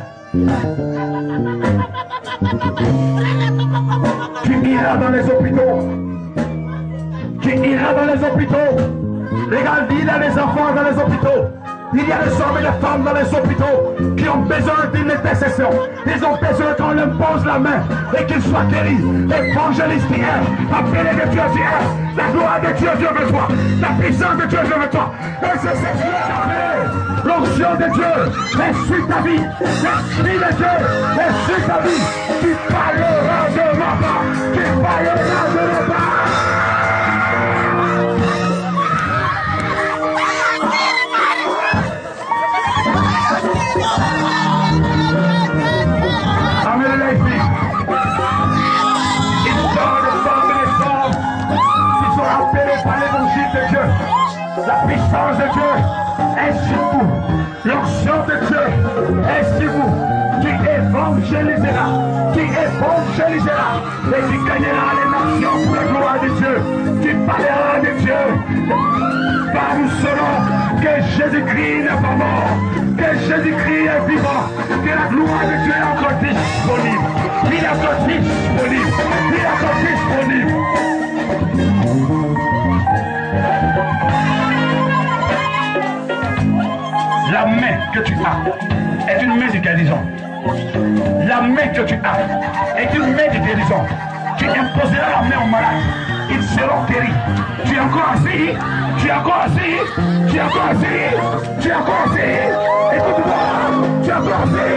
Tu iras dans les hôpitaux. Tu iras dans les hôpitaux. Regarde, il y a des enfants dans les hôpitaux. Il y a des hommes et des femmes dans les hôpitaux qui ont besoin d'une intercession. Ils ont besoin qu'on leur pose la main et qu'ils soient guéris. Évangéliste hier, appelé de Dieu hier, la gloire de Dieu veut toi, la puissance de Dieu veut toi. Et c'est cette l'onction de Dieu est sur ta vie, l'esprit de Dieu est sur ta vie. Tu parleras de ma part, tu parleras de ma part. Amenez-les ici. Ils sont des femmes et des hommes qui sont appelés par l'évangile de Dieu. La puissance de Dieu est sur vous. L'onction de Dieu est sur vous. Tu évangéliseras. Tu évangéliseras. Et tu gagneras les nations pour la gloire de Dieu. Tu parleras de Dieu. Car nous saurons que Jésus-Christ n'est pas mort. Que Jésus-Christ est vivant, que la gloire de Dieu est encore disponible. Il est encore disponible. Il est encore disponible. La main que tu as est une main de guérison. La main que tu as est une main de guérison. Tu imposeras la main aux malades. Ils seront guéris. Tu es encore assis. Tu es encore assis. Tu es encore assis. Tu es encore assis. Écoute-moi. Tu es encore assis.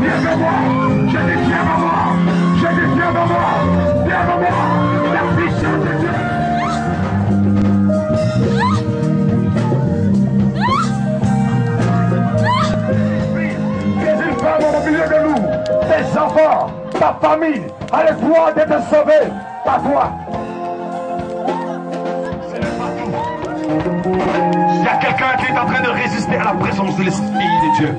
Viens vers moi. Je dis viens vers moi. Je dis viens vers moi. Viens vers moi. La puissance de Dieu. Tu es une femme au milieu de nous. Tes enfants, ta famille a l'espoir d'être sauvée par toi. Il y a quelqu'un qui est en train de résister à la présence de l'Esprit de Dieu.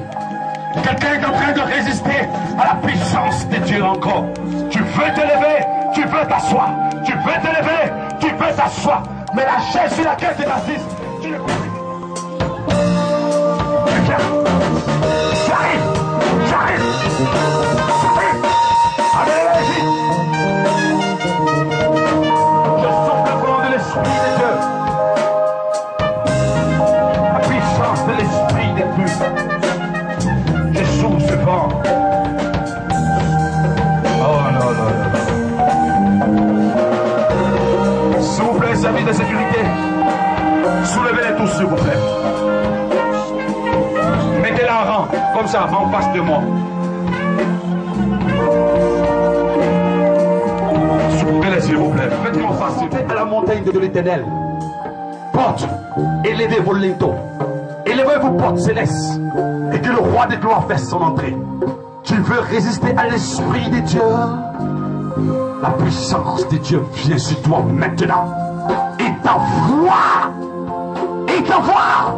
Quelqu'un est en train de résister à la puissance de Dieu encore. Tu veux te lever, tu veux t'asseoir. Tu veux te lever, tu veux t'asseoir. Mais la chaise sur laquelle tu es assise, tu ne peux pas. J'arrive, j'arrive, j'arrive. Allez, je souffle le vent de l'Esprit de Dieu. De l'esprit des plus. Je souffle ce vent. Oh non, non, non. S'il vous plaît, service de sécurité. Soulevez-les tous, s'il vous plaît. Mettez-la en rang, comme ça, en face de moi. Soulevez-les, s'il vous plaît. Faites-moi face, s'il vous plaît. À la montagne de l'Éternel. Porte, élevez vos linteaux. Élevez vos portes célestes et que le roi de gloire fasse son entrée. Tu veux résister à l'esprit de Dieu? La puissance de Dieu vient sur toi maintenant. Il t'envoie. Il t'envoie.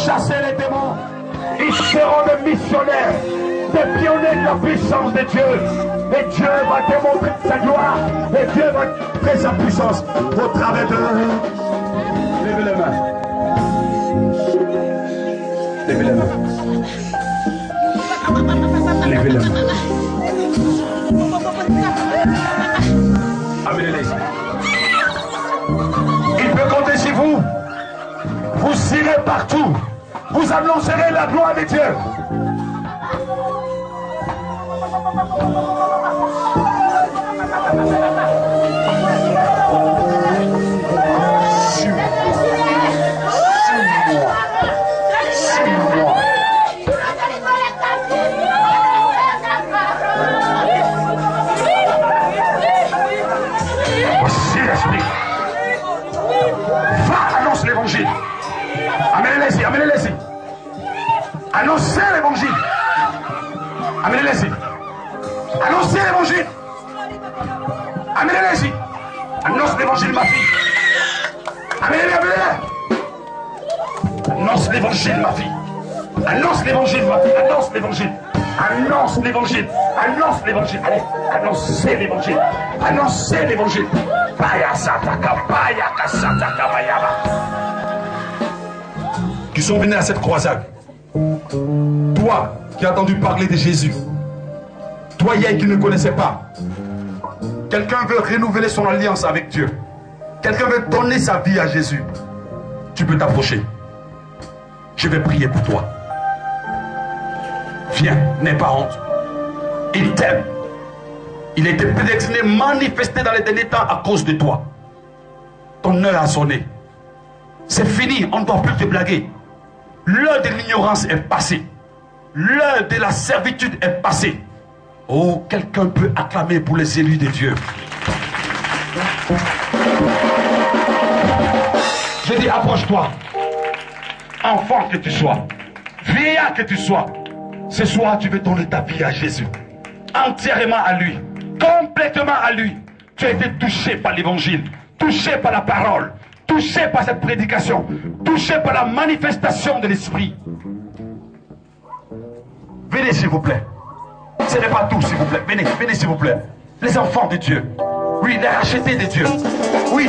Chasser les démons, ils seront des missionnaires, des pionniers de la puissance de Dieu. Et Dieu va démontrer sa gloire, et Dieu va montrer sa puissance au travers de. Levez les mains. Levez les mains. Levez les mains. Amenez-les. Il peut compter sur vous. partout, vous annoncerez la gloire de Dieu. L'évangile. Amenez-les-y, amenez-les-y. Annoncez l'évangile. Amenez-les-y. Annoncez l'évangile. Amenez-les-y. Annonce l'évangile, ma fille. Amenez-les, amenez-les. Annonce l'évangile, ma fille. Annonce l'évangile, ma fille. Annonce l'évangile. Annonce l'évangile. Annonce l'évangile. Allez, annoncez l'évangile. Annoncez l'évangile. Qui sont venus à cette croisade. Toi qui as entendu parler de Jésus. Toi hier qui ne connaissais pas. Quelqu'un veut renouveler son alliance avec Dieu. Quelqu'un veut donner sa vie à Jésus. Tu peux t'approcher. Je vais prier pour toi. Viens, n'aie pas honte. Il t'aime. Il était prédestiné, manifesté dans les derniers temps à cause de toi. Ton heure a sonné. C'est fini, on ne doit plus te blaguer. L'heure de l'ignorance est passée. L'heure de la servitude est passée. Oh, quelqu'un peut acclamer pour les élus de Dieu. Je dis, approche-toi. Enfant que tu sois, vieillard que tu sois, ce soir tu veux donner ta vie à Jésus. Entièrement à lui. Complètement à lui. Tu as été touché par l'évangile, touché par la parole, touché par cette prédication, touché par la manifestation de l'esprit. Venez s'il vous plaît. Ce n'est pas tout s'il vous plaît. Venez, venez s'il vous plaît. Les enfants de Dieu. Oui, les rachetés de Dieu. Oui,